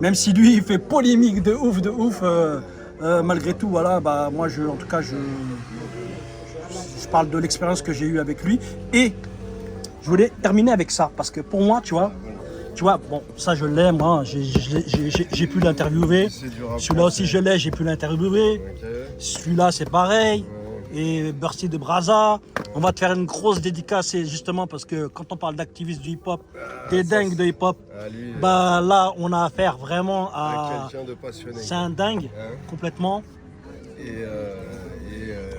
Speaker 1: Même si lui, il fait polémique de ouf, malgré tout, voilà, bah moi, en tout cas, je parle de l'expérience que j'ai eue avec lui. Et je voulais terminer avec ça, parce que pour moi, tu vois, bon, ça je l'ai, moi, j'ai pu l'interviewer. Celui-là aussi je l'ai, j'ai pu l'interviewer.
Speaker 2: Ok.
Speaker 1: Celui-là c'est pareil. Et Bursty de Braza. On va te faire une grosse dédicace, et justement parce que quand on parle d'activistes du hip-hop, des dingues de hip-hop,
Speaker 2: Ah, lui,
Speaker 1: bah là on a affaire vraiment à.
Speaker 2: quelqu'un de passionné.
Speaker 1: C'est un dingue,
Speaker 2: Hein.
Speaker 1: complètement.
Speaker 2: Et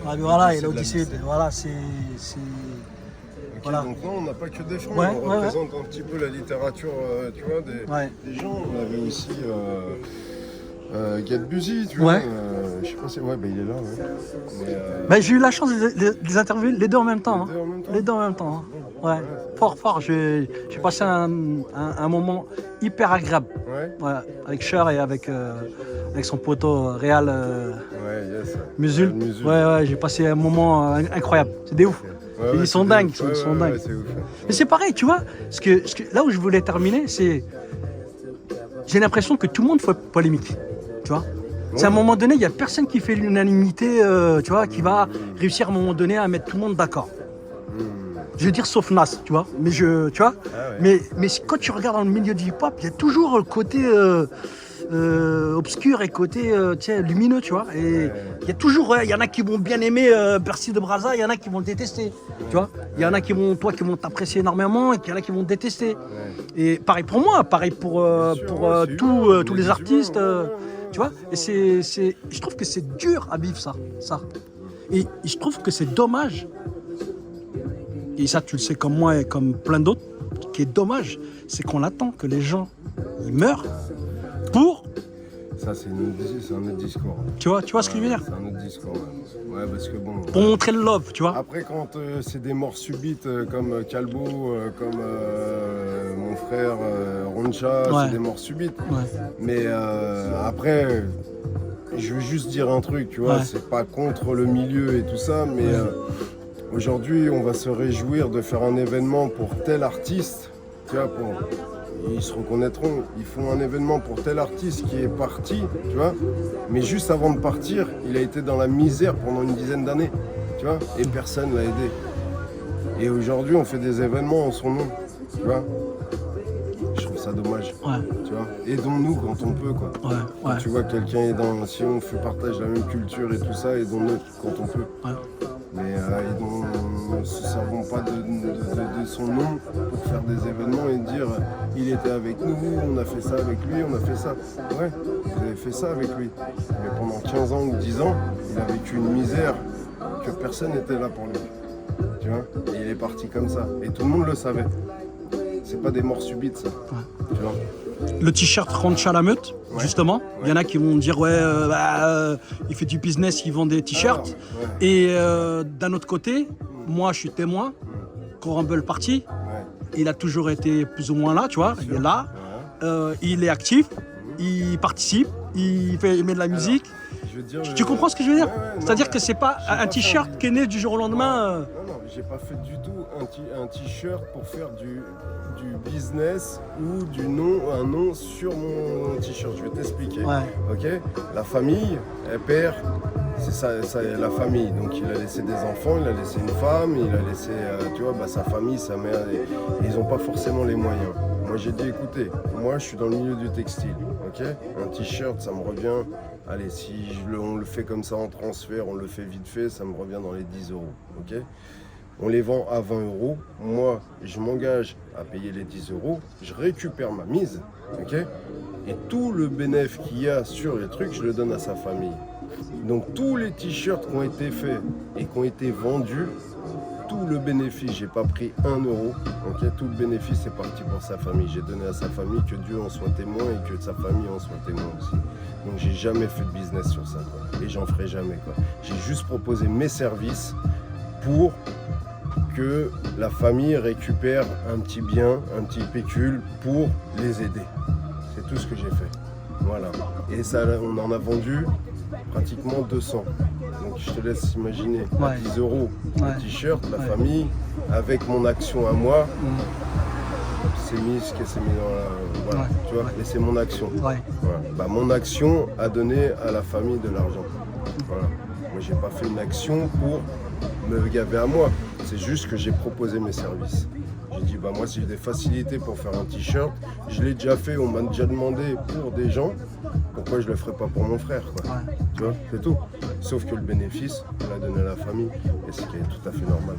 Speaker 1: Ah, mais voilà, et
Speaker 2: l'Odyssée de la
Speaker 1: l'Odyssée,
Speaker 2: mystère.
Speaker 1: voilà, c'est.
Speaker 2: Ok,
Speaker 1: Voilà.
Speaker 2: donc non, on n'a pas que des francs,
Speaker 1: Ouais,
Speaker 2: on
Speaker 1: ouais,
Speaker 2: représente un petit peu la littérature, tu vois, des gens. On avait aussi Get Busy, tu vois.
Speaker 1: Ouais.
Speaker 2: Je sais pas si... Ouais, bah il est là, ouais. Mais,
Speaker 1: Bah, j'ai eu la chance de les interviewer les deux en même temps.
Speaker 2: Les deux en même temps.
Speaker 1: Les deux en même temps. Hein. Ouais, fort. J'ai passé un moment hyper agréable.
Speaker 2: ouais,
Speaker 1: Avec Cher et avec son poteau Réal
Speaker 2: ouais, yes.
Speaker 1: Musul.
Speaker 2: Musul.
Speaker 1: Ouais, j'ai passé un moment incroyable. C'est des ouf.
Speaker 2: Ouais,
Speaker 1: Ils
Speaker 2: ouais,
Speaker 1: sont
Speaker 2: c'est
Speaker 1: dingues,
Speaker 2: ouf.
Speaker 1: ils sont dingues.
Speaker 2: Ouais, c'est ouf.
Speaker 1: Mais c'est pareil, tu vois. Là où je voulais terminer, c'est. J'ai l'impression que tout le monde fait polémique. Tu vois. C'est à un moment donné, il n'y a personne qui fait l'unanimité, tu vois, qui va réussir à un moment donné à mettre tout le monde d'accord. Je veux dire sauf Nas, tu vois. Mais tu vois.
Speaker 2: Ah ouais.
Speaker 1: Mais quand tu regardes dans le milieu du hip-hop, il y a toujours le côté obscur et côté lumineux, tu vois. Et il y a toujours, il y en a qui vont bien aimer Bursty de Braza, il y en a qui vont le détester, tu vois. Il y en a qui vont t'apprécier énormément et il y en a qui vont te détester. Et pareil pour moi, pareil pour
Speaker 2: c'est
Speaker 1: tous
Speaker 2: humain,
Speaker 1: tous
Speaker 2: on est
Speaker 1: les
Speaker 2: des
Speaker 1: artistes,
Speaker 2: humains,
Speaker 1: tu vois. Et je trouve que c'est dur à vivre ça. Et je trouve que c'est dommage. Et ça, tu le sais comme moi et comme plein d'autres, ce qui est dommage, c'est qu'on attend que les gens ils meurent pour.
Speaker 2: Ça, c'est un autre discours.
Speaker 1: Tu vois ce que je veux dire?
Speaker 2: C'est un autre discours. Ouais, parce que bon.
Speaker 1: Pour montrer le love, tu vois.
Speaker 2: Après, quand c'est des morts subites comme Calbo, comme mon frère Roncha,
Speaker 1: Ouais.
Speaker 2: c'est des morts subites.
Speaker 1: Ouais.
Speaker 2: Mais après, je veux juste dire un truc, tu vois,
Speaker 1: Ouais.
Speaker 2: c'est pas contre le milieu et tout ça, mais aujourd'hui, on va se réjouir de faire un événement pour tel artiste, tu vois, ils se reconnaîtront, ils font un événement pour tel artiste qui est parti, tu vois, mais juste avant de partir, il a été dans la misère pendant une dizaine d'années, tu vois, et personne l'a aidé. Et aujourd'hui, on fait des événements en son nom, tu vois. Je trouve ça dommage,
Speaker 1: Ouais.
Speaker 2: tu vois. Aidons-nous quand on peut, quoi.
Speaker 1: Ouais.
Speaker 2: Quand tu vois que quelqu'un est dans, si on partage la même culture et tout ça, aidons-le quand on peut.
Speaker 1: Ouais.
Speaker 2: Mais ne se servons pas de son nom pour faire des événements et dire il était avec nous, on a fait ça avec lui, on a fait ça. Ouais, vous avez fait ça avec lui. Mais pendant 15 ans ou 10 ans, il a vécu une misère que personne n'était là pour lui. Tu vois. Et il est parti comme ça. Et tout le monde le savait. C'est pas des morts subites, ça. Tu vois.
Speaker 1: Le t-shirt Roncha la meute, justement. Il y en a qui vont dire il fait du business, il vend des t-shirts.
Speaker 2: Ah, ouais.
Speaker 1: Et d'un autre côté, moi je suis témoin qu'au Rumble Party, il a toujours été plus ou moins là, tu vois. Il est là, il est actif, il participe, il met de la musique.
Speaker 2: je veux dire.
Speaker 1: Tu comprends ce que je veux dire?
Speaker 2: Ouais,
Speaker 1: C'est-à-dire
Speaker 2: non,
Speaker 1: que c'est pas
Speaker 2: j'ai
Speaker 1: un
Speaker 2: pas
Speaker 1: t-shirt
Speaker 2: fait
Speaker 1: qui est né du jour au lendemain.
Speaker 2: Non, j'ai pas fait du tout un t-shirt pour faire du business ou un nom sur mon t-shirt. Je vais t'expliquer.
Speaker 1: Ouais.
Speaker 2: Ok. La famille, elle perd. C'est ça, la famille. Donc il a laissé des enfants, il a laissé une femme, il a laissé, tu vois, sa famille, sa mère. Et ils n'ont pas forcément les moyens. Moi j'ai dit, écoutez, moi je suis dans le milieu du textile. Ok. Un t-shirt, ça me revient. Allez, si on le fait comme ça en transfert, on le fait vite fait, ça me revient dans les 10 €. Ok. On les vend à 20 €. Moi, je m'engage à payer les 10 €. Je récupère ma mise. Ok. Et tout le bénéfice qu'il y a sur les trucs, je le donne à sa famille. Donc tous les t-shirts qui ont été faits et qui ont été vendus, tout le bénéfice, j'ai pas pris 1 €, ok, tout le bénéfice est parti pour sa famille. J'ai donné à sa famille, que Dieu en soit témoin et que sa famille en soit témoin aussi. Donc j'ai jamais fait de business sur ça, quoi. Et j'en ferai jamais, quoi. J'ai juste proposé mes services pour que la famille récupère un petit bien, un petit pécule pour les aider. C'est tout ce que j'ai fait. Voilà. Et ça, on en a vendu pratiquement 200. Donc je te laisse imaginer, à
Speaker 1: Ouais.
Speaker 2: 10 €
Speaker 1: Ouais.
Speaker 2: le t-shirt, la
Speaker 1: Ouais.
Speaker 2: famille, avec mon action à moi,
Speaker 1: Mm.
Speaker 2: c'est mis ce que c'est mis dans la... Voilà,
Speaker 1: Ouais.
Speaker 2: tu vois, mais c'est mon action.
Speaker 1: Ouais.
Speaker 2: Voilà. Bah, mon action a donné à la famille de l'argent. Voilà. Moi, j'ai pas fait une action pour me gaver à moi. C'est juste que j'ai proposé mes services. J'ai dit, bah moi, si j'ai des facilités pour faire un t-shirt, je l'ai déjà fait, on m'a déjà demandé pour des gens, pourquoi je le ferais pas pour mon frère, quoi.
Speaker 1: Ouais.
Speaker 2: Tu vois, c'est tout. Sauf que le bénéfice, on l'a donné à la famille, et c'est tout à fait normal.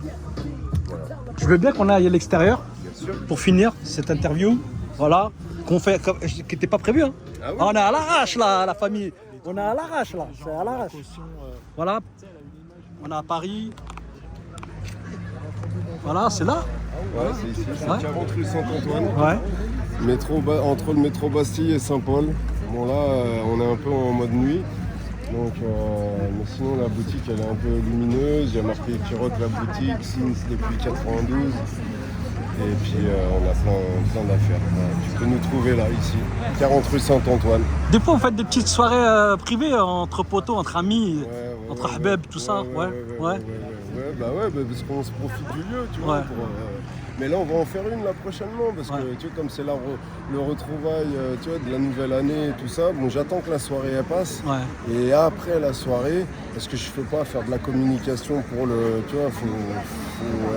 Speaker 2: Voilà.
Speaker 1: Je veux bien qu'on aille à l'extérieur
Speaker 2: Bien sûr.
Speaker 1: pour finir cette interview. Voilà. Qu'on fait, qui n'était pas prévu. Hein.
Speaker 2: Ah oui.
Speaker 1: On est à l'arrache là, la famille. On est à l'arrache là. C'est à l'arrache. Voilà. On est à Paris. Voilà, c'est là.
Speaker 2: Ouais, c'est ici, c'est
Speaker 1: Ouais.
Speaker 2: 40 rue Saint-Antoine.
Speaker 1: Ouais.
Speaker 2: Entre le métro Bastille et Saint-Paul. Bon là, on est un peu en mode nuit. Donc, mais sinon la boutique elle est un peu lumineuse. Il y a marqué Kirok la boutique, Sins depuis 92. Et puis on a plein d'affaires. Voilà. Tu peux nous trouver là, ici. 40 rue Saint-Antoine.
Speaker 1: Des fois, vous faites des petites soirées privées entre potos, entre amis, entre Habeb, tout ça. Ouais.
Speaker 2: Bah parce qu'on se profite du lieu, tu vois.
Speaker 1: Ouais.
Speaker 2: Mais là, on va en faire une là prochainement parce que tu vois, comme c'est le retrouvaille, tu vois, de la nouvelle année et tout ça. Bon, j'attends que la soirée elle passe.
Speaker 1: Ouais.
Speaker 2: Et après la soirée, parce que je ne peux pas faire de la communication pour le, tu vois, faut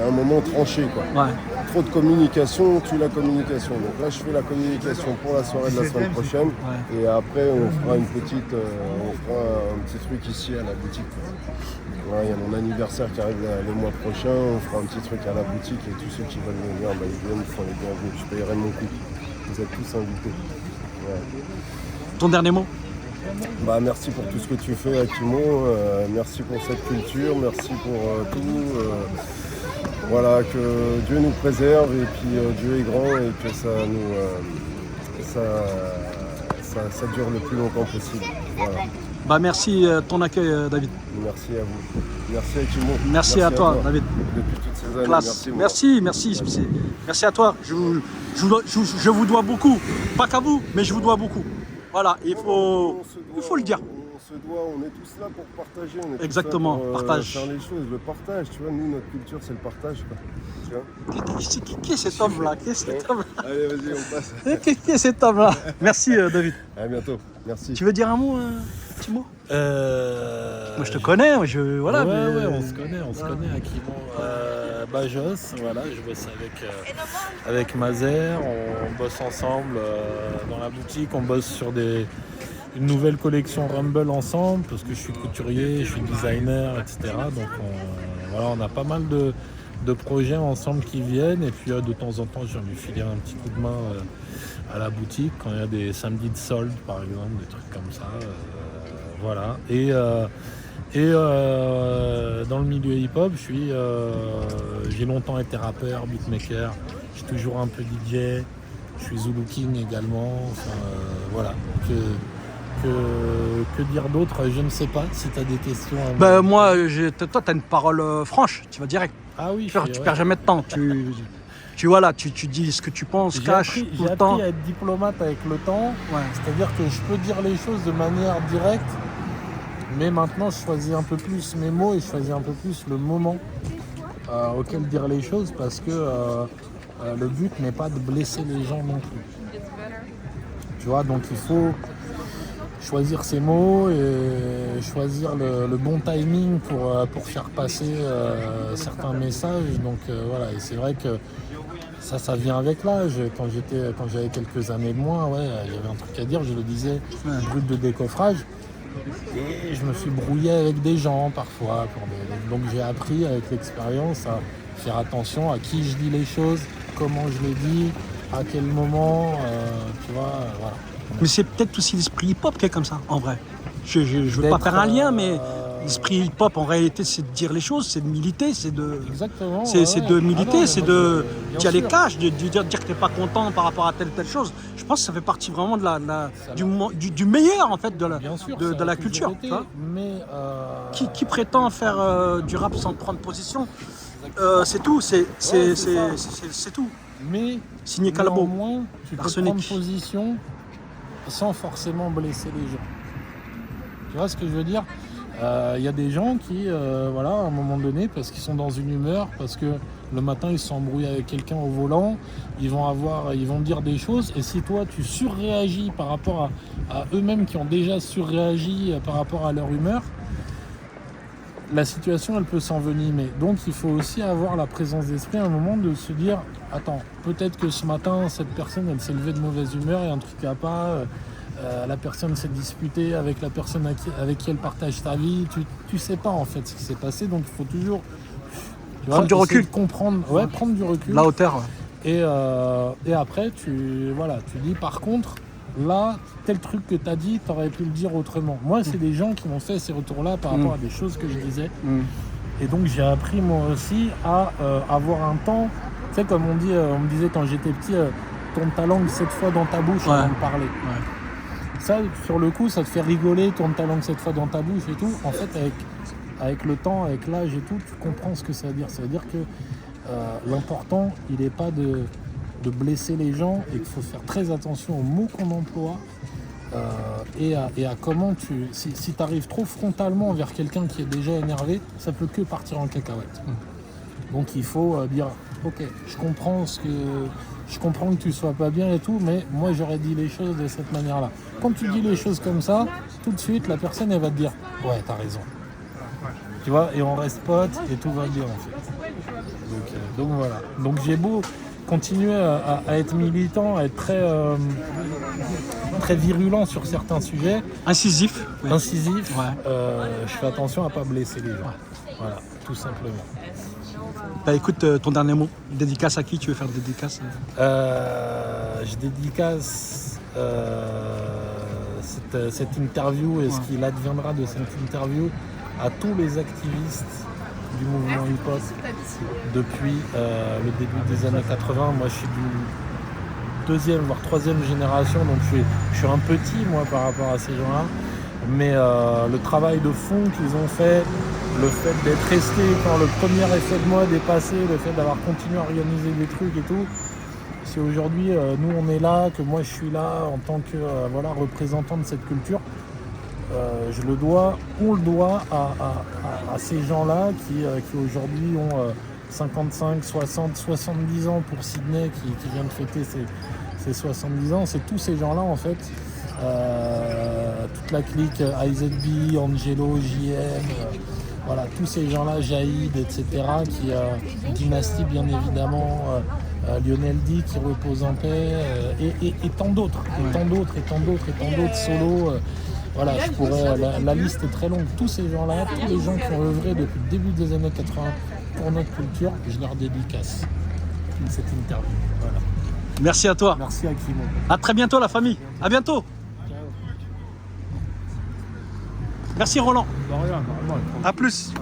Speaker 2: à un moment trancher quoi.
Speaker 1: Ouais.
Speaker 2: Trop de communication tue la communication. Donc là, je fais la communication pour la soirée de la semaine prochaine.
Speaker 1: Ouais.
Speaker 2: Et après, on fera on fera un petit truc ici à la boutique. Ouais, il y a mon anniversaire qui arrive le mois prochain, on fera un petit truc à la boutique et tous ceux qui veulent venir, bah, ils viennent, ils font les bienvenus. Je payerai mon coup. Vous êtes tous invités. Ouais.
Speaker 1: Ton dernier mot?
Speaker 2: Bah, merci pour tout ce que tu fais, Akimo. Merci pour cette culture, merci pour tout. Voilà, que Dieu nous préserve et puis Dieu est grand et que ça nous ça dure le plus longtemps possible. Voilà.
Speaker 1: Bah merci ton accueil David.
Speaker 2: Merci à vous. Merci Akimo.
Speaker 1: Merci à toi David.
Speaker 2: Depuis toutes ces années.
Speaker 1: Classe.
Speaker 2: Merci.
Speaker 1: Merci à toi. Je vous dois beaucoup. Pas qu'à vous, mais je vous dois beaucoup. Voilà, il faut le dire.
Speaker 2: On se doit, on est tous là pour partager. On est
Speaker 1: Exactement,
Speaker 2: tous là pour,
Speaker 1: partage.
Speaker 2: faire les choses, le partage. Tu vois, nous, notre culture, c'est le partage. Quoi. Tu vois
Speaker 1: Qui est cet homme-là?
Speaker 2: Allez, vas-y, on passe.
Speaker 1: Qui est cet homme-là? Merci David.
Speaker 2: À bientôt. Merci.
Speaker 1: Tu veux dire un mot, un petit mot? Moi je te connais, voilà.
Speaker 4: Ouais, on se connaît, Akimo. Bajos, voilà, je bosse avec Mazer, on bosse ensemble dans la boutique, on bosse sur une nouvelle collection Rumble ensemble, parce que je suis couturier, je suis designer, etc. Donc voilà, on a pas mal de projets ensemble qui viennent, et puis de temps en temps, j'ai envie de filer un petit coup de main à la boutique, quand il y a des samedis de solde, par exemple, des trucs comme ça. Voilà. Et dans le milieu hip-hop, j'ai longtemps été rappeur, beatmaker, je suis toujours un peu DJ, je suis Zulu King également. Enfin, voilà. Que dire d'autre? Je ne sais pas si tu as des questions.
Speaker 1: Bah, moi, toi, tu as une parole franche, tu vas direct.
Speaker 4: Ah oui,
Speaker 1: Tu perds jamais de temps. Tu dis ce que tu penses, cash, tout le temps.
Speaker 4: J'ai appris à être diplomate avec le temps.
Speaker 1: Ouais.
Speaker 4: C'est-à-dire que je peux dire les choses de manière directe, Mais maintenant, je choisis un peu plus mes mots et je choisis un peu plus le moment auquel dire les choses parce que le but n'est pas de blesser les gens non plus. Tu vois, donc il faut choisir ses mots et choisir le bon timing pour faire passer certains messages. Donc voilà, et c'est vrai que ça vient avec l'âge. Quand j'avais quelques années de moins, ouais, j'avais un truc à dire, je le disais, brut de décoffrage. Et je me suis brouillé avec des gens parfois. Donc j'ai appris avec l'expérience à faire attention à qui je dis les choses, comment je les dis, à quel moment, tu vois, voilà.
Speaker 1: Mais c'est peut-être aussi l'esprit hip-hop qui est comme ça, en vrai. Je veux pas faire un lien, mais l'esprit hip-hop, en réalité, c'est de dire les choses, c'est de militer, c'est de...
Speaker 4: Exactement.
Speaker 1: C'est de militer, c'est de
Speaker 4: bien
Speaker 1: dire les
Speaker 4: sûr.
Speaker 1: cash, de dire que t'es pas content par rapport à telle chose. Je pense que ça fait partie vraiment du meilleur, en fait, de
Speaker 4: Bien sûr,
Speaker 1: de
Speaker 4: ça a
Speaker 1: la
Speaker 4: toujours
Speaker 1: culture.
Speaker 4: été,
Speaker 1: Tu vois.
Speaker 4: mais
Speaker 1: Qui prétend faire du rap sans prendre position, c'est tout, c'est tout.
Speaker 4: mais
Speaker 1: Signé Calabo.
Speaker 4: néanmoins, tu peux
Speaker 1: Arsenic.
Speaker 4: prendre position sans forcément blesser les gens. Tu vois ce que je veux dire? Il y a des gens qui, voilà, à un moment donné, parce qu'ils sont dans une humeur, parce que le matin ils se sont embrouillés avec quelqu'un au volant, ils vont dire des choses, et si toi tu surréagis par rapport à eux-mêmes qui ont déjà surréagi par rapport à leur humeur, la situation elle peut s'envenimer. Donc il faut aussi avoir la présence d'esprit à un moment de se dire attends, peut-être que ce matin cette personne elle s'est levée de mauvaise humeur et un truc à pas, la personne s'est disputée avec la personne avec qui elle partage ta vie, tu sais pas en fait ce qui s'est passé, donc il faut toujours
Speaker 1: Prendre du recul.
Speaker 4: comprendre, prendre du recul.
Speaker 1: La hauteur.
Speaker 4: Et après, tu dis par contre, là, tel truc que tu as dit, tu aurais pu le dire autrement. Moi, c'est des gens qui m'ont fait ces retours-là par rapport à des choses que je disais. Et donc, j'ai appris moi aussi à avoir un temps. Tu sais, comme on me disait quand j'étais petit, tourne ta langue 7 fois dans ta bouche avant de parler.
Speaker 1: Ouais.
Speaker 4: Ça, sur le coup, ça te fait rigoler, tourne ta langue 7 fois dans ta bouche et tout. En fait, avec le temps, avec l'âge et tout, tu comprends ce que ça veut dire. Ça veut dire que l'important, il n'est pas de blesser les gens et qu'il faut faire très attention aux mots qu'on emploie et à comment si tu arrives trop frontalement vers quelqu'un qui est déjà énervé, ça peut que partir en cacahuète. Donc il faut dire ok, je comprends que tu sois pas bien et tout, mais moi j'aurais dit les choses de cette manière-là. Quand tu dis les choses comme ça, tout de suite la personne elle va te dire ouais, t'as raison. Tu vois, et on reste potes et tout va bien en fait. Donc voilà. Donc j'ai beau continuer à être militant, à être très virulent sur certains sujets,
Speaker 1: Incisif. Oui.
Speaker 4: incisif,
Speaker 1: Ouais.
Speaker 4: je fais attention à pas blesser les gens. Voilà, tout simplement.
Speaker 1: Bah écoute, ton dernier mot, dédicace à qui tu veux faire de dédicace?
Speaker 4: Je dédicace cette interview et ce qu'il adviendra de cette interview à tous les activistes du mouvement hip-hop depuis le début des années 80. Moi, je suis du 2e, voire 3e génération, donc je suis un petit, moi, par rapport à ces gens-là. Mais le travail de fond qu'ils ont fait, le fait d'être resté quand le premier effet de mode est passé, le fait d'avoir continué à organiser des trucs et tout, si aujourd'hui, nous, on est là, que moi, je suis là en tant que représentant de cette culture, on le doit à ces gens-là qui aujourd'hui ont 55, 60, 70 ans pour Sydney, qui vient de fêter ses 70 ans. C'est tous ces gens-là, en fait, toute la clique IZB, Angelo, JM, tous ces gens-là, Jaïd, etc., Dynasty, bien évidemment, Lionel D qui repose en paix, et tant d'autres, solo. Je pourrais, la liste est très longue. Tous ces gens-là, tous les gens qui ont œuvré depuis le début des années 80 pour notre culture, je leur dédicace cette interview. Voilà.
Speaker 1: Merci à toi.
Speaker 4: Merci à Kimo.
Speaker 1: À très bientôt la famille. À bientôt. Merci Roland.
Speaker 4: De rien, normalement.
Speaker 1: À plus.